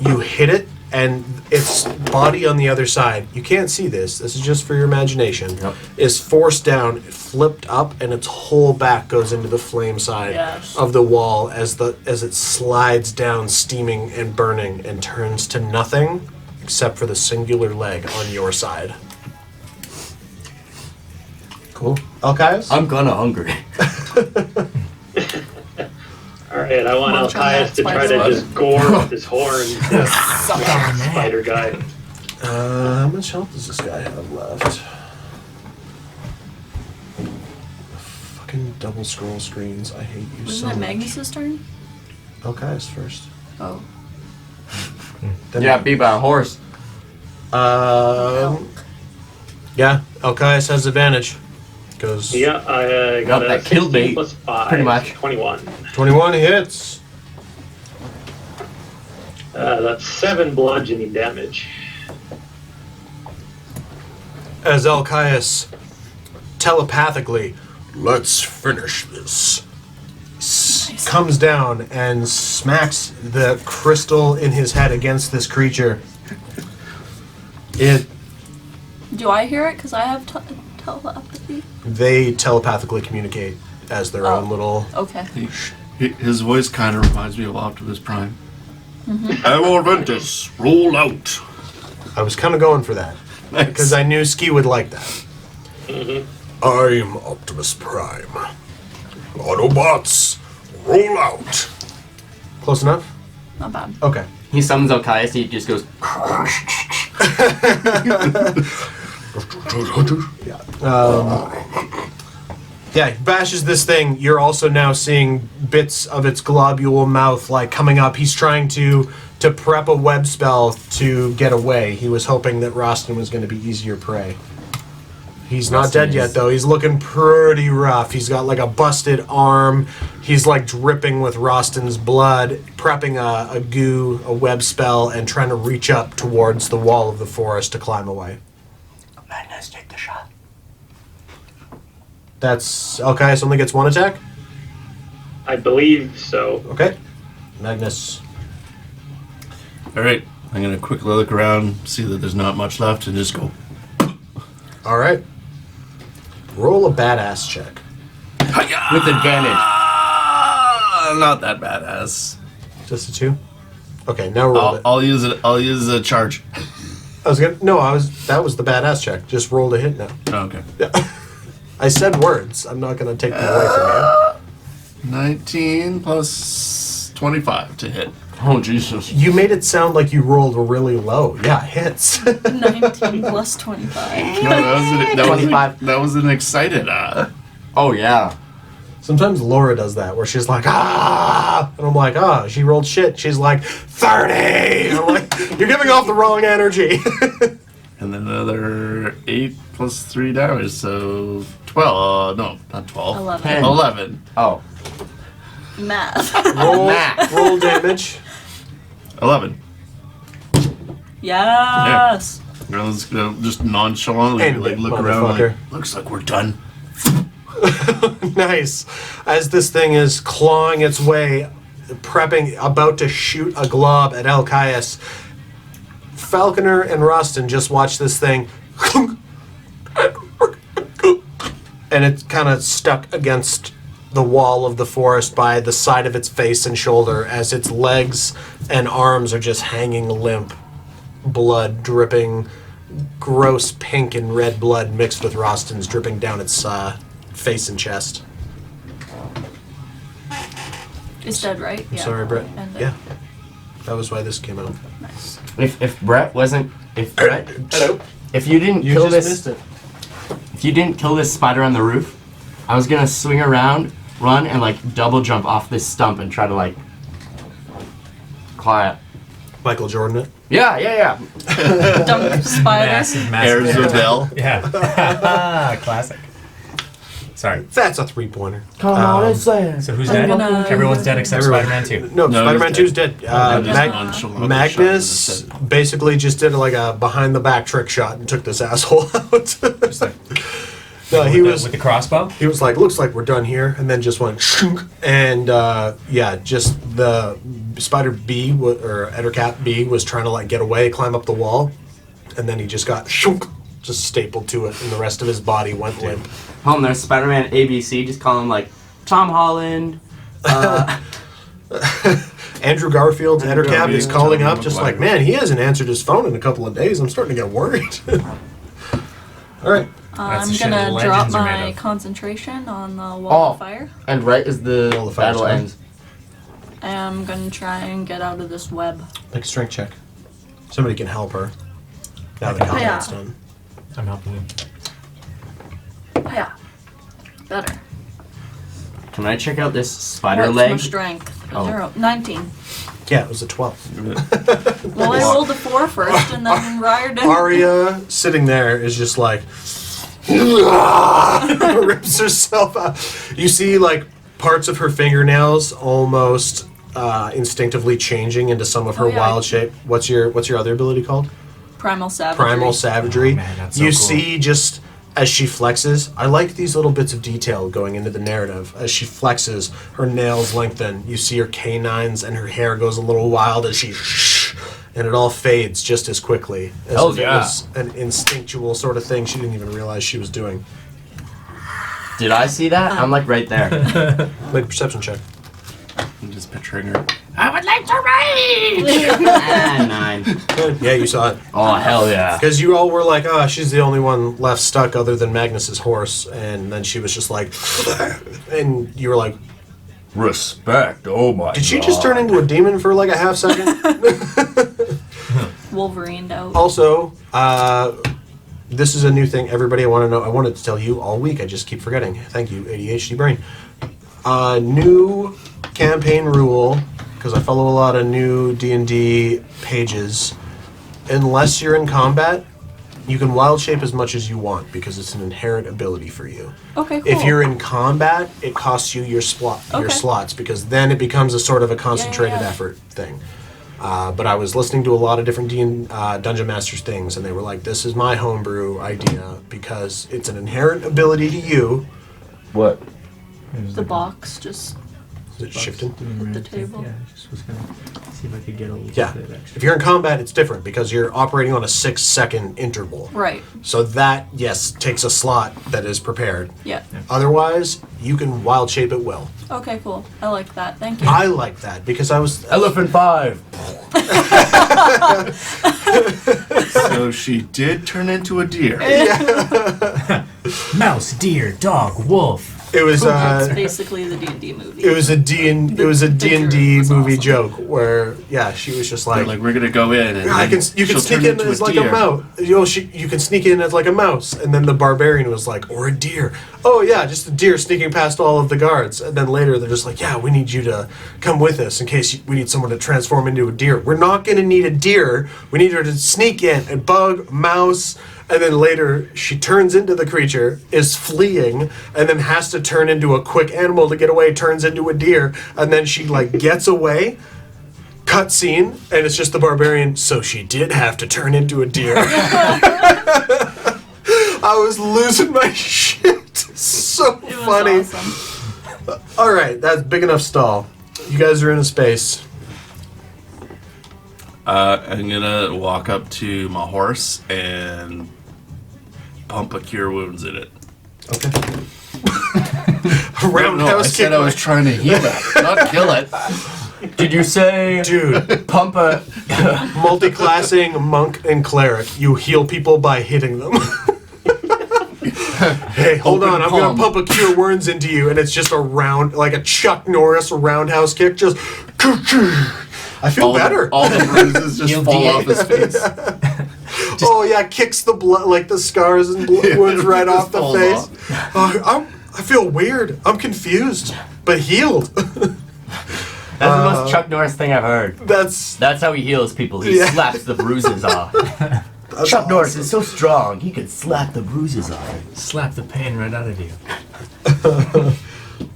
you hit it and its body on the other side, you can't see this is just for your imagination, is forced down, flipped up, and its whole back goes into the flame side Yes. of the wall as it slides down steaming and burning and turns to nothing except for the singular leg on your side. Cool. Alcaius? I'm kinda hungry. Alright, I want Munch on Alcaius that to try to spider. just gore with his horns. Spider guy. How much health does this guy have left? Fucking double scroll screens. I hate you so Wasn't that much. Magnus's turn? Alcaius first. Oh. Then Yeah, beat by a horse. Yeah, Alcaius has advantage. Goes Yeah, I got Nope, a that killed 16 me, plus 5. pretty much. 21. 21 hits. That's 7 bludgeoning damage. As Alcaius telepathically, let's finish this, comes down and smacks the crystal in his head against this creature. Do I hear it? Because I have telepathy. They telepathically communicate as their own little... Okay. His voice kind of reminds me of Optimus Prime. Amour, Ventis, roll out. I was kind of going for that. Nice. Because I knew Ski would like that. I'm Optimus Prime. Autobots, roll out. Close enough? Not bad. Okay. He summons Alcaius, he just goes, Yeah, he bashes this thing. You're also now seeing bits of its globule mouth like coming up. He's trying to prep a web spell to get away. He was hoping that Rostin was going to be easier prey. He's not dead yet, though. He's looking pretty rough. He's got like a busted arm. He's like dripping with Rostin's blood, prepping a web spell and trying to reach up towards the wall of the forest to climb away. Magnus, take the shot. That's... Alcaius only gets 1 attack? I believe so. Okay. Magnus. All right, I'm gonna quickly look around, see that there's not much left, and just go. All right. Roll a badass check. With advantage. Not that badass. Just a 2? Okay, now roll it. I'll use it. I'll use a charge. I was gonna... No, that was the badass check. Just roll a hit now. Oh, okay. Yeah. I said words. I'm not gonna take them away from 19 plus 25 to hit. Oh, Jesus. you. You made it sound like you rolled really low. Yeah, hits. 19 plus 25. No, that was an excited. Oh, yeah. Sometimes Laura does that, where she's like, ah! And I'm like, she rolled shit. She's like, 30! And I'm like, you're giving off the wrong energy. And then another 8 plus 3 damage, so 12. No, not 12. 11. 11. Oh. Math. roll damage. 11. Yes. Everyone's gonna just nonchalantly End like it, look around motherfucker. like, looks like we're done. Nice. As this thing is clawing its way, about to shoot a glob at Alcaius, Falconer and Rostin just watch this thing, and it's kind of stuck against the wall of the forest by the side of its face and shoulder as its legs and arms are just hanging limp, blood dripping, gross pink and red blood mixed with Rostin's dripping down its face and chest. It's dead, right? Yeah. Sorry, Brett. End it. Yeah. That was why this came out. Nice. If Brett wasn't... Hello? If you didn't You kill just this... missed it. If you didn't kill this spider on the roof, I was gonna swing around, run, and like double jump off this stump and try to like claw it. Michael Jordan it. Yeah. Dumb spider. Massive. Airs of Bell. Yeah. Classic. Sorry. That's a 3-pointer. Come on, it's there. So who's I'm dead? gonna- Everyone's dead except Everyone. Spider-Man 2. No, No, Spider-Man he's 2's dead. I'm just nonchalantly Magnus shot in the basically just did like a behind-the-back trick shot and took this asshole out. Just like No, he was with the crossbow. he was like, looks like we're done here, and then just went shunk, and just the Spider B or Ettercap B was trying to like get away, climb up the wall, and then he just got shunk, just stapled to it, and the rest of his body went limp. Home there's Spider-Man ABC, just call him like Tom Holland. Andrew Garfield's Andrew Ettercap is Garfield, calling Tobey up, just like, Maguire. man, he hasn't answered his phone in a couple of days. I'm starting to get worried. All right. I'm the shit gonna drop legends are made my of. concentration on the wall of fire. And right as the All the fire's battle done. ends. I'm gonna try and get out of this web. Make a strength check. Somebody can help her. Now the combat's done. I'm helping you. Yeah. Better. Can I check out this spider What's leg? my strength? Oh. 0. 19. Yeah, it was a 12. Well, I rolled a 4 first, and then Ryder did. Arya sitting there is just like rips herself out. You see like parts of her fingernails almost instinctively changing into some of her Oh, yeah. wild shape. What's your other ability called? Primal savagery. Primal savagery. Oh, man, that's so you cool. see just as she flexes, I like these little bits of detail going into the narrative. As she flexes, her nails lengthen. You see her canines and her hair goes a little wild as she and it all fades just as quickly. As Hell if yeah. It was an instinctual sort of thing she didn't even realize she was doing. Did I see that? I'm like right there. Make a perception check. I'm just picturing her. I would like to rage! Ah, 9. Yeah, you saw it. Oh, hell yeah. Because you all were like, she's the only one left stuck other than Magnus's horse. And then she was just like, and you were like, Respect. Oh my. did she just turn into a demon for like a half second? Wolverined out. Also, this is a new thing. Everybody, I want to know. I wanted to tell you all week. I just keep forgetting. Thank you, ADHD brain. New campaign rule, because I follow a lot of new D&D pages. Unless you're in combat, you can wild shape as much as you want because it's an inherent ability for you. Okay, cool. If you're in combat, it costs you your Okay. slots because then it becomes a sort of a concentrated yeah. effort thing. But I was listening to a lot of different Dungeon Masters things, and they were like, this is my homebrew idea because it's an inherent ability to you. What? The box just Is it shifting? at the table. Yeah, I just was gonna see if I could get a little Yeah. bit extra. If you're in combat, it's different because you're operating on a 6-second interval. Right. So that, yes, takes a slot that is prepared. Yeah. Otherwise, you can wild shape at will. Okay, cool. I like that. Thank you. I like that because I was... Elephant 5. So she did turn into a deer. Mouse, deer, dog, wolf. It was That's basically the D&D movie. it was a D&D was movie awesome. joke where she was just They're like, like, we're gonna go in and you can she'll sneak turn in into as like deer. a mouse. You can sneak in as like a mouse, and then the barbarian was like, or a deer. Oh yeah, just a deer sneaking past all of the guards. And then later they're just like, yeah, we need you to come with us in case we need someone to transform into a deer. We're not gonna need a deer. We need her to sneak in, a bug, mouse. And then later, she turns into the creature, is fleeing, and then has to turn into a quick animal to get away, turns into a deer, and then she, gets away, cutscene, and it's just the barbarian, so she did have to turn into a deer. I was losing my shit. So It was funny. awesome. All right, that's big enough stall. You guys are in a space. I'm gonna walk up to my horse and pump a cure wounds in it. Okay. No, Roundhouse I said kick. I was trying to heal it, not kill it. Did you say Dude, pump a... multi-classing monk and cleric. You heal people by hitting them. Hey, hold Open on. I'm palm. going to pump a cure wounds into you, and it's just a round, like a Chuck Norris roundhouse kick. Just, I feel better. All the bruises just Heal fall D8. off his face. Oh yeah, kicks the blood, like the scars and wounds right Just off the falls face. off. I feel weird. I'm confused, but healed. That's the most Chuck Norris thing I've heard. That's That's how he heals people. He Yeah. slaps the bruises off. Chuck Norris is so strong, he could slap the bruises off. Slap the pain right out of you.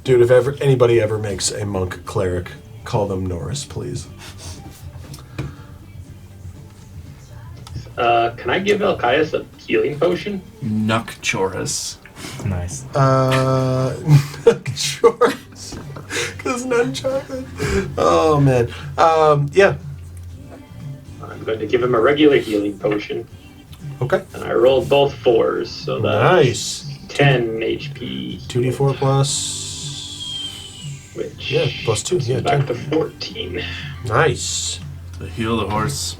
dude. If anybody ever makes a monk cleric, call them Norris, please. Can I give Elkias a healing potion? Nuck Chorus. Nice. Shorts. Cause none chocolate. Oh man. Yeah. I'm going to give him a regular healing potion. Okay. And I rolled both 4s, so that's Nice. 10 HP. 2d4 plus. Which Yeah, plus 2. Yeah, back 10. to 14. Nice. To heal the horse,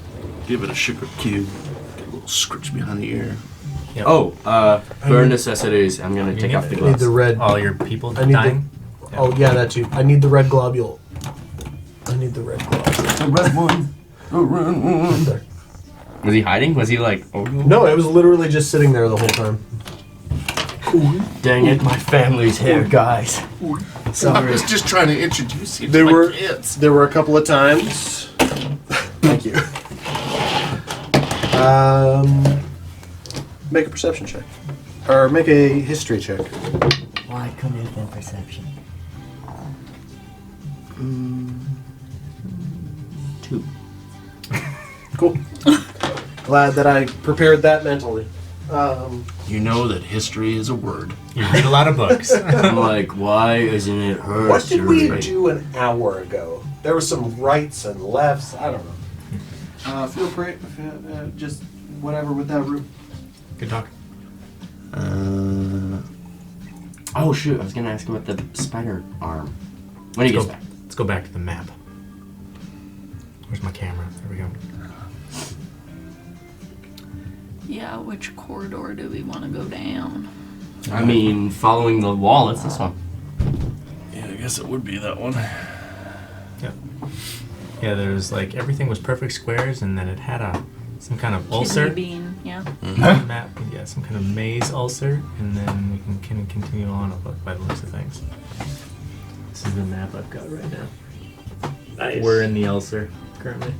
give it a sugar cube. Get a little scritch behind the ear. Yep. Oh, burn necessities. I'm gonna take off the I need gloves. the red. All your people I need dying? Oh yeah, that too. I need the red globule. I need the red globule. The red one. The red one. There. Was he hiding? Was he like, oh No, it was literally just sitting there the whole time. dang it, my family's here, guys. I Sorry. was just trying to introduce you to There my were kids. there were a couple of times. Thank you. Make a perception check, or make a history check. Why couldn't it have been perception? Cool. Glad that I prepared that mentally. You know that history is a word. You read a lot of books. I'm like, why isn't it her? What did we story? do an hour ago? There were some rights and lefts. I don't know. Feel free, just whatever with that room. Good talk. Oh shoot! I was gonna ask about the spider arm. When he gets back. Let's go back to the map. Where's my camera? There we go. Yeah, which corridor do we want to go down? I mean, following the wall. It's this one. Yeah, I guess it would be that one. Yeah, there's like everything was perfect squares, and then it had some kind of ulcer. Kidney bean, yeah. Map, yeah, some kind of maze ulcer, and then we can continue on by the looks of things. This is the map I've got right now. Nice. We're in the ulcer currently.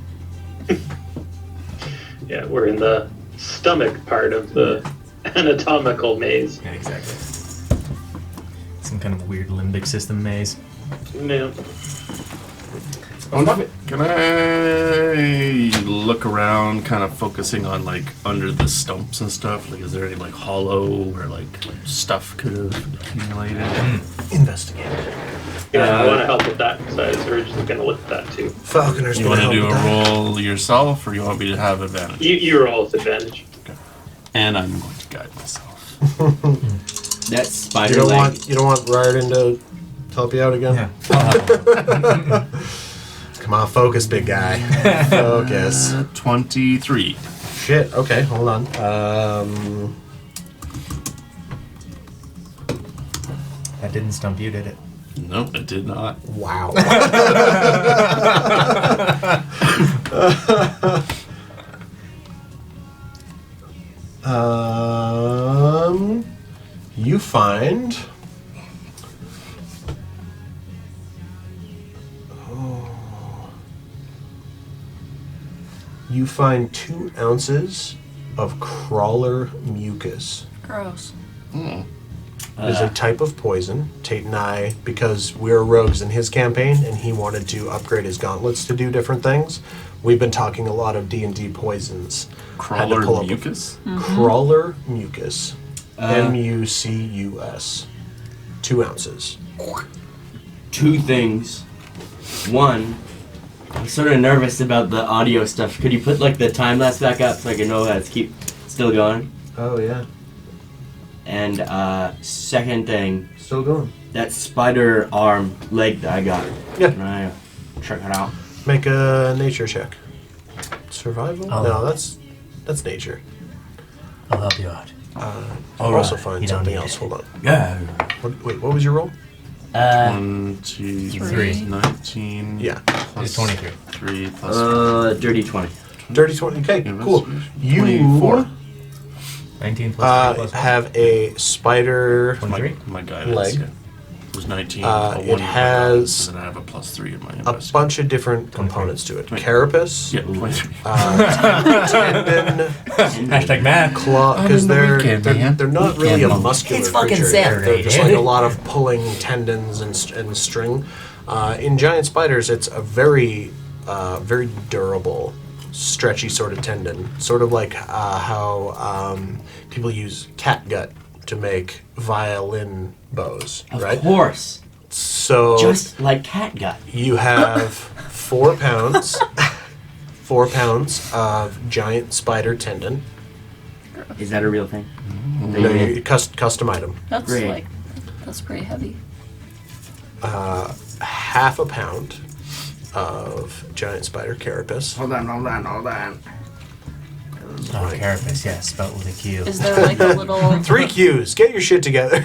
Yeah, we're in the stomach part of the anatomical maze. Yeah, exactly. Some kind of weird limbic system maze. Yeah. Can I look around, kind of focusing on like under the stumps and stuff? Like, is there any like hollow where like stuff could have accumulated? Investigate. Yeah, I want to help with that because I was originally going to look at that too. Falconer's You gonna want to help do with a that. roll yourself, or you want me to have advantage? You roll with advantage. And I'm going to guide myself. That spider You don't leg. want Riordan to help you out again? Yeah. Oh, Come on, focus, big guy. Focus. 23. Shit. Okay, hold on. that didn't stump you, did it? No, it did not. Wow. You find. You find 2 ounces of crawler mucus. Gross. It is a type of poison. Tate and I, because we're rogues in his campaign, and he wanted to upgrade his gauntlets to do different things, we've been talking a lot of D&D poisons. Had to pull Crawler up a- mucus? Crawler mucus. M-U-C-U-S. 2 ounces. 2 things. One, I'm sort of nervous about the audio stuff. Could you put like the time lapse back up so I can know that it's still going? Oh, yeah. And second thing, Still going. that spider arm leg that I got. Yeah. Can I check it out? Make a nature check. Survival? Oh. No, that's nature. I'll help you out. I'll also find you don't something need else. it. Hold on. Yeah. Wait, what was your roll? 1, 2, 3. 19. Yeah. Plus It's 23. 3 plus Dirty 20. Dirty 20. Okay, cool. You 24. 19 plus 3 plus 1. have a spider 23? My guidance leg. was 19. It has And then I have a +3 in my a investigation. bunch of different components to it. Carapace, Yeah, 23. tendon, Hashtag math. claw, because they're not really a Weekend muscular It's fucking creature. Saturday, They're just dude. like a lot of pulling tendons and string. In giant spiders, it's a very durable, stretchy sort of tendon, sort of like how people use catgut to make violin bows, Of right? course. So Just like catgut. you have 4 pounds, 4 pounds of giant spider tendon. Is that a real thing? No, you custom item. That's Great. that's pretty heavy. Half a pound of giant spider carapace. Hold on. Oh, carapace, yeah, spelled with a Q. Is there like a little 3 Qs. Get your shit together.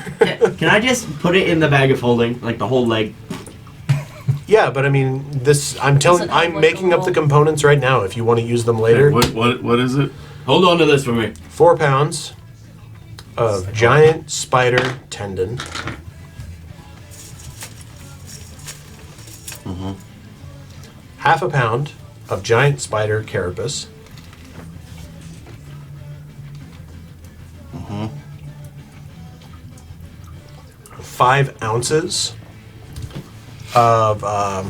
Can I just put it in the bag of holding, like the whole leg? Yeah, but I mean, I'm it have, I'm like, making a up the little- components right now. If you want to use them later, What is it? Hold on to this for me. 4 pounds of giant spider tendon. Half a pound of giant spider carapace. 5 ounces of I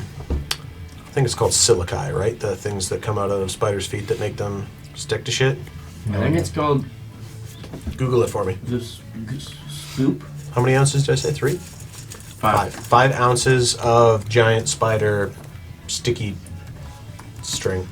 think it's called silicae, right? The things that come out of spiders' feet that make them stick to shit. I think it's called Google it for me. this scoop. How many ounces did I say? 3? 5. 5 ounces of giant spider sticky string.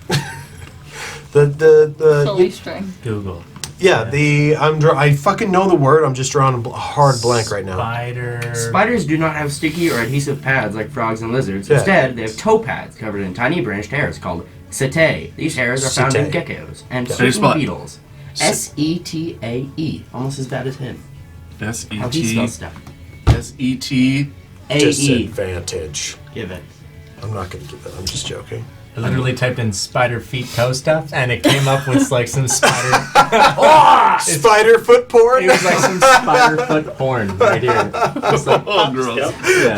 the Silly string. Google. yeah, I fucking know the word. I'm just drawing a hard blank right now. Spider. Spiders do not have sticky or adhesive pads like frogs and lizards. Yeah. Instead, they have toe pads covered in tiny branched hairs called setae. These hairs are found in Setae. geckos and Yeah. How do you spell certain it? beetles. Setae. Almost as bad as him. How he S-E-T. spells stuff. S-E-T. A-E. Disadvantage. Give it. I'm not gonna give it. I'm just joking. I literally typed in spider feet toe stuff, and it came up with like some spider. Spider foot porn. It was like some spider foot porn right here. It's like, Oh, gross. Yep. yeah.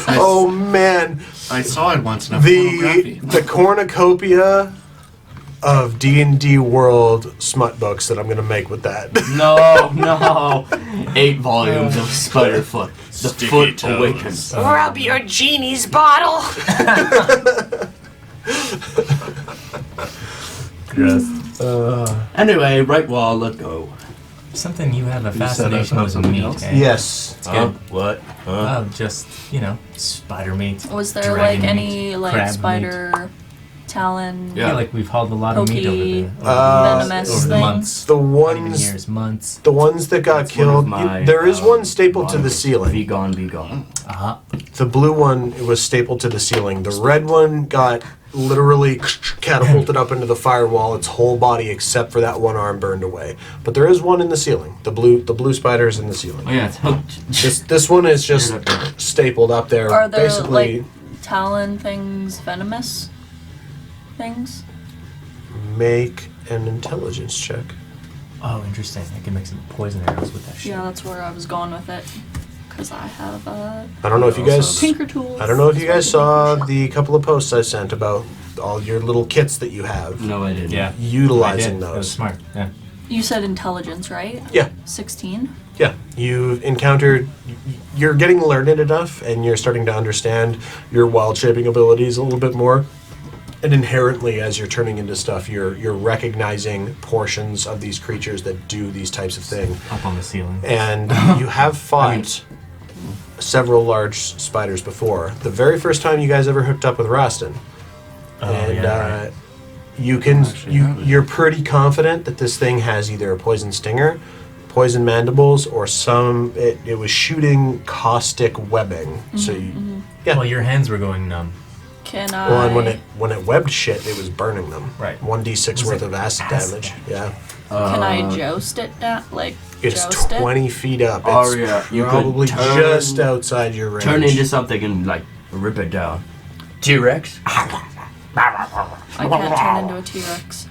Oh man, I saw it once in a pornography. the cornucopia of D&D World smut books that I'm gonna make with that. No. 8 volumes of Spiderfoot. The Sticky Foot toes. Awakens. Rub your genie's bottle. Gross. Anyway, right wall, let go. Something you have a You said I fascination thought with something meat. else? Eh? Yes. It's good. What? Oh, just spider meat. Was there dragon like meat, any like crab spider talon? Meat. Yeah, like we've hauled a lot of meat over Pokey, the venomous over the things? months. The Not even ones years, months. the ones that got That's one of killed. my, There is one stapled to the mottos. ceiling. Be gone, be gone. Uh-huh. The blue one, it was stapled to the ceiling. The red one got literally catapulted up into the firewall. Its whole body, except for that one arm, burned away. But there is one in the ceiling. The blue spider is in the ceiling. Oh yeah, it's hooked. This one is just stapled up there. Are there basically, like talon things venomous things? make an intelligence check. Oh, interesting. I can make some poison arrows with that shit. Yeah, that's where I was going with it. Because I have I don't know if you guys. tinker tools. I don't know if you guys saw the couple of posts I sent about all your little kits that you have. No, I didn't. Yeah. Utilizing I did. That was those. smart. Yeah. You said intelligence, right? Yeah. 16? Yeah, you've encountered. You're getting learned enough, and you're starting to understand your wild shaping abilities a little bit more. And inherently, as you're turning into stuff, you're recognizing portions of these creatures that do these types of things. Up on the ceiling. And you have fought several large spiders before. The very first time you guys ever hooked up with Rastin, Oh, and yeah, right. you can Actually, yeah, you're pretty confident that this thing has either a poison stinger, poison mandibles, or it was shooting caustic webbing. So yeah. Well, your hands were going numb. Can I? Well, and when it webbed shit, it was burning them. Right. 1d6 Was worth it of acid acid damage. Yeah. Can I joust it down? Like, It's joust 20 feet up. It's Aria, you could probably turn- just outside your range. Turn into something and like rip it down. T-Rex. I can't turn into a T-Rex.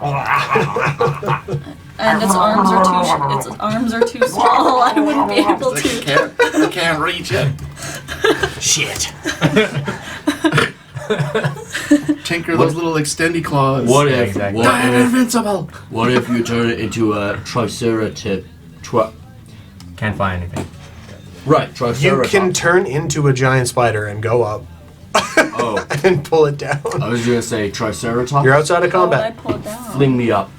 And its arms are too small. I wouldn't be able Like, to. you can't reach it. Shit. Tinker those little extendy claws. What Yeah, if? exactly. What I'm if? invincible. What if you turn it into a triceratop? Can't find anything. Right, You triceratops. can turn into a giant spider and go up Oh, and pull it down. I was gonna say triceratops. You're outside of How would I combat pull it down? Fling me up.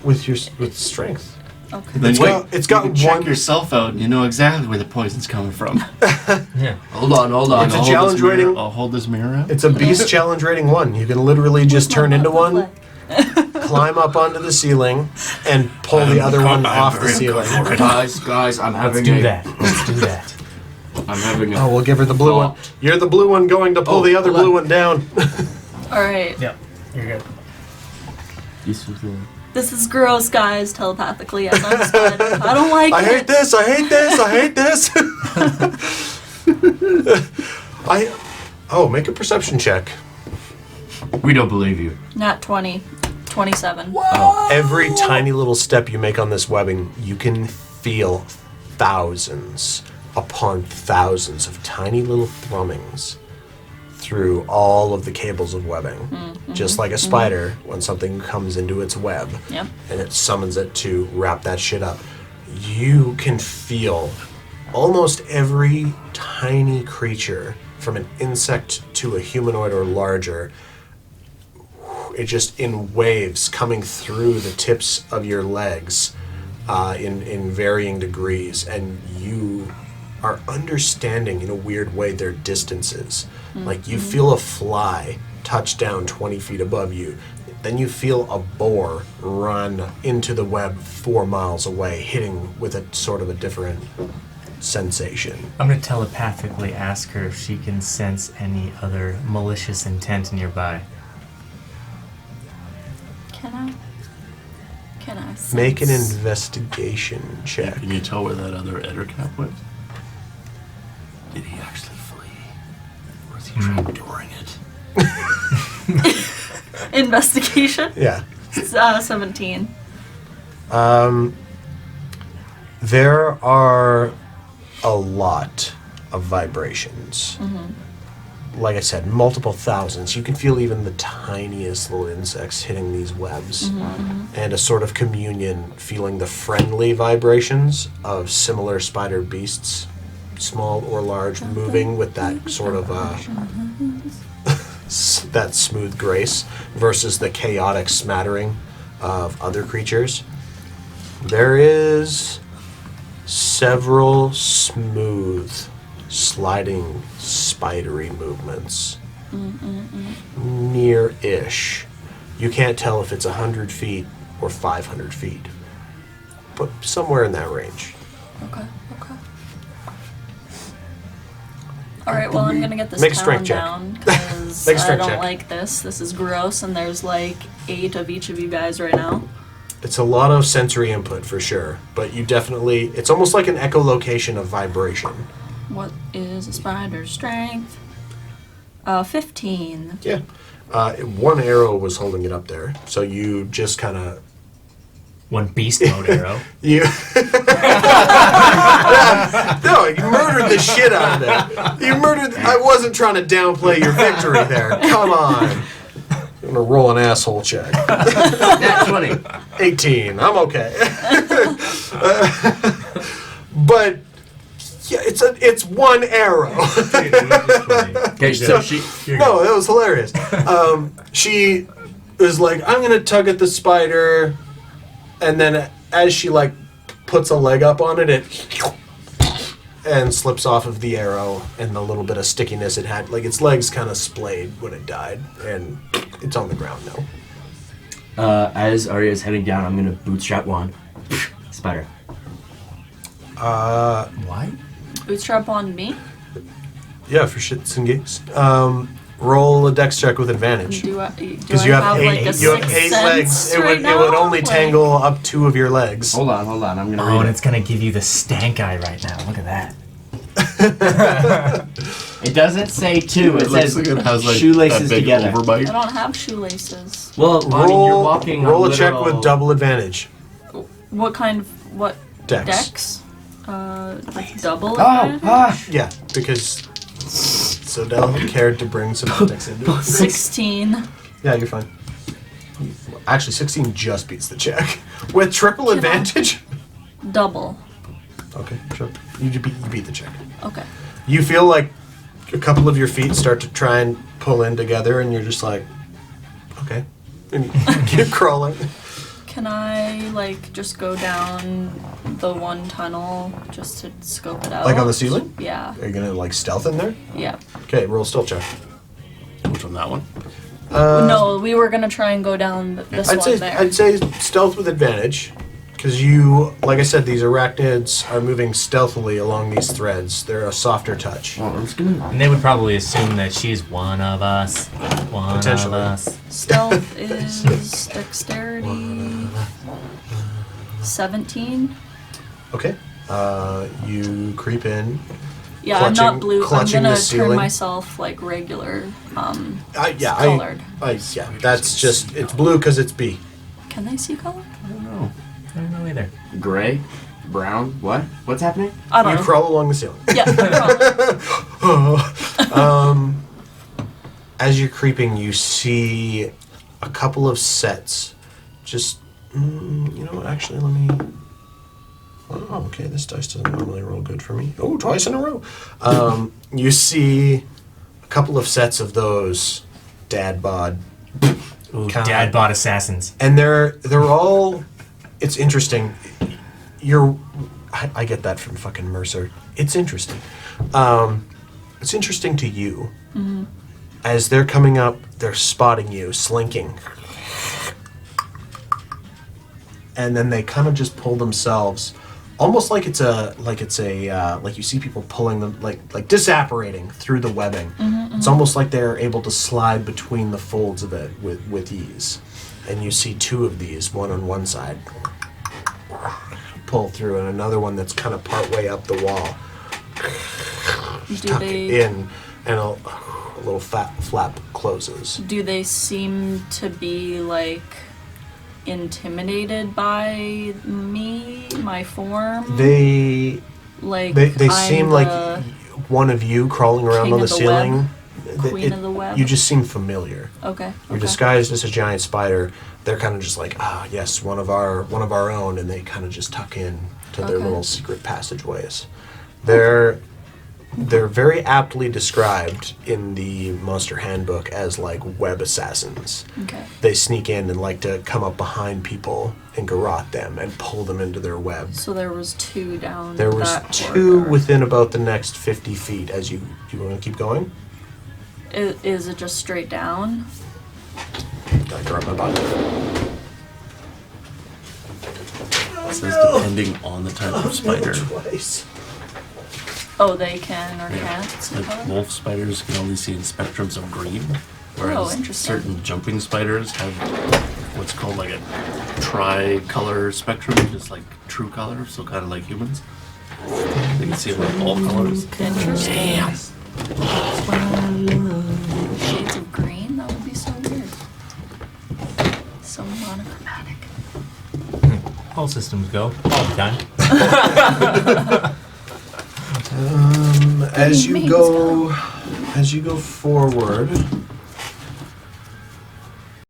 with strength. Okay. Then It's got you can check one. yourself out and you know exactly where the poison's coming from. Yeah. Hold on. It's a I'll hold this challenge mirror- rating. I'll hold this mirror up. It's a beast challenge rating 1. You can literally just turn into one, climb up onto the ceiling, and pull the other one off the ceiling. Guys, I'm Let's having do a. that. Let's do that. I'm having a. Oh, we'll give her the blue one. You're the blue one going to pull Oh, the other hold on. blue one down. All right. Yep. You're good. This was the- This is gross, guys. Telepathically, as I'm a spider. I don't like I it. hate this. I hate this. I hate this. Make a perception check. We don't believe you. Nat 20. 27. Every tiny little step you make on this webbing, you can feel thousands upon thousands of tiny little thrummings through all of the cables of webbing. Just like a spider, when something comes into its web Yep. and it summons it to wrap that shit up, you can feel almost every tiny creature from an insect to a humanoid or larger, it just in waves coming through the tips of your legs in varying degrees, and you are understanding in a weird way their distances. Like you feel a fly touch down 20 feet above you, then you feel a boar run into the web 4 miles away, hitting with a sort of a different sensation. I'm going to telepathically ask her if she can sense any other malicious intent nearby. Can I sense? Make an investigation check. Can you tell where that other Ettercap went? Did he actually flee? Or is he trapdooring it? Investigation? Yeah. 17. There are a lot of vibrations. Like I said, multiple thousands. You can feel even the tiniest little insects hitting these webs. And a sort of communion, feeling the friendly vibrations of similar spider beasts, small or large, moving with that sort of that smooth grace versus the chaotic smattering of other creatures. There is several smooth, sliding, spidery movements. Near-ish. You can't tell if it's 100 feet or 500 feet, but somewhere in that range. Okay. Alright, well, I'm gonna get this Make a town strength check. down, because Make a I strength don't check. like this. This is gross, and there's like 8 of each of you guys right now. It's a lot of sensory input for sure, but you definitely, it's almost like an echolocation of vibration. What is a spider's strength? 15. Yeah. One arrow was holding it up there, so you just kind of... One beast mode arrow. You... No, you murdered the shit out of it. You murdered... I wasn't trying to downplay your victory there. Come on. I'm going to roll an asshole check. Nat 20. 18. I'm okay. But... Yeah, it's one arrow. Okay, so she. No, that was hilarious. She was like, I'm going to tug at the spider, and then as she, like, puts a leg up on it, and slips off of the arrow, and the little bit of stickiness it had. Like, its legs kind of splayed when it died, and it's on the ground now. As Arya is heading down, I'm gonna bootstrap one. Spider. What? Bootstrap on me? Yeah, for shits and gigs. Roll a dex check with advantage. Because You have like a eight legs. It would only tangle up 2 of your legs. Hold on. I'm gonna Oh, read and it. it's going to give you the stank eye right now. Look at that. It doesn't say 2. It It looks says like it has like shoelaces a big together. I overbite. don't have shoelaces. Well, I mean, you're walking. on Roll a check literal- with double advantage. What kind of... what? Dex. Dex? Like double Oh, advantage? Yeah, because Sodell cared to bring some dex into it. 16. Yeah, you're fine. Actually, 16 just beats the check. With triple Can I- advantage? Double. Okay, sure. You beat the check. Okay. You feel like a couple of your feet start to try and pull in together, and you're just like, okay. And you keep crawling. Can I, like, just go down the one tunnel just to scope it out? Like on the ceiling? Yeah. Are you gonna, like, stealth in there? Yeah. Okay, roll a stealth check. Which one, that one? No, we were gonna try and go down this one there. I'd say stealth with advantage, because you, like I said, these arachnids are moving stealthily along these threads. They're a softer touch. Well, I'm just gonna. And they would probably assume that she's one of us. One of Potentially. us. Stealth is dexterity 17. Okay. You creep in. Yeah, I'm not blue. I'm clutching gonna the turn ceiling. myself like regular. Colored. That's just, it's blue because it's B. Can they see color? I don't know either. Gray, brown. What? What's happening? I don't You know. crawl along the ceiling. Yeah, probably. As you're creeping, you see a couple of sets. Just, you know what, actually, let me... Oh, okay, this dice doesn't normally roll good for me. Oh, twice in a row. You see couple of sets of those dad bod. Ooh, Kinda- dad bought assassins. And they're all. It's interesting. I get that from fucking Mercer. It's interesting. It's interesting to you. As they're coming up, they're spotting you, slinking. And then they kind of just pull themselves, almost like like you see people pulling them, like disapparating through the webbing. It's almost like they're able to slide between the folds of it with ease. And you see two of these, one on one side, pull through, and another one that's kind of part way up the wall. Tuck in, and a little fat flap closes. Do they seem to be like intimidated by me, my form? They I'm seem like one of you crawling around king on the of the ceiling. queen of the web? You just seem familiar. Okay. You're disguised as a giant spider. They're kind of just like, yes, one of our own, and they kind of just tuck in to their little secret passageways. They're very aptly described in the Monster Handbook as like web assassins. Okay. They sneak in and like to come up behind people and garrote them and pull them into their web. So there was two down. There was that two corridor. within about the next 50 feet. As you want to keep going? Is it just straight down? Gotta grab my button. It says depending on the type of spider. Twice. Oh, they can or Yeah. can't see Like color? wolf spiders can only see in spectrums of green, whereas interesting. certain jumping spiders have what's called like a tri-color spectrum, just like true color, so kind of like humans. They can see it with all colors. Interesting. Shades of green? That would be so weird. So monochromatic. All systems go. All done. As you go forward,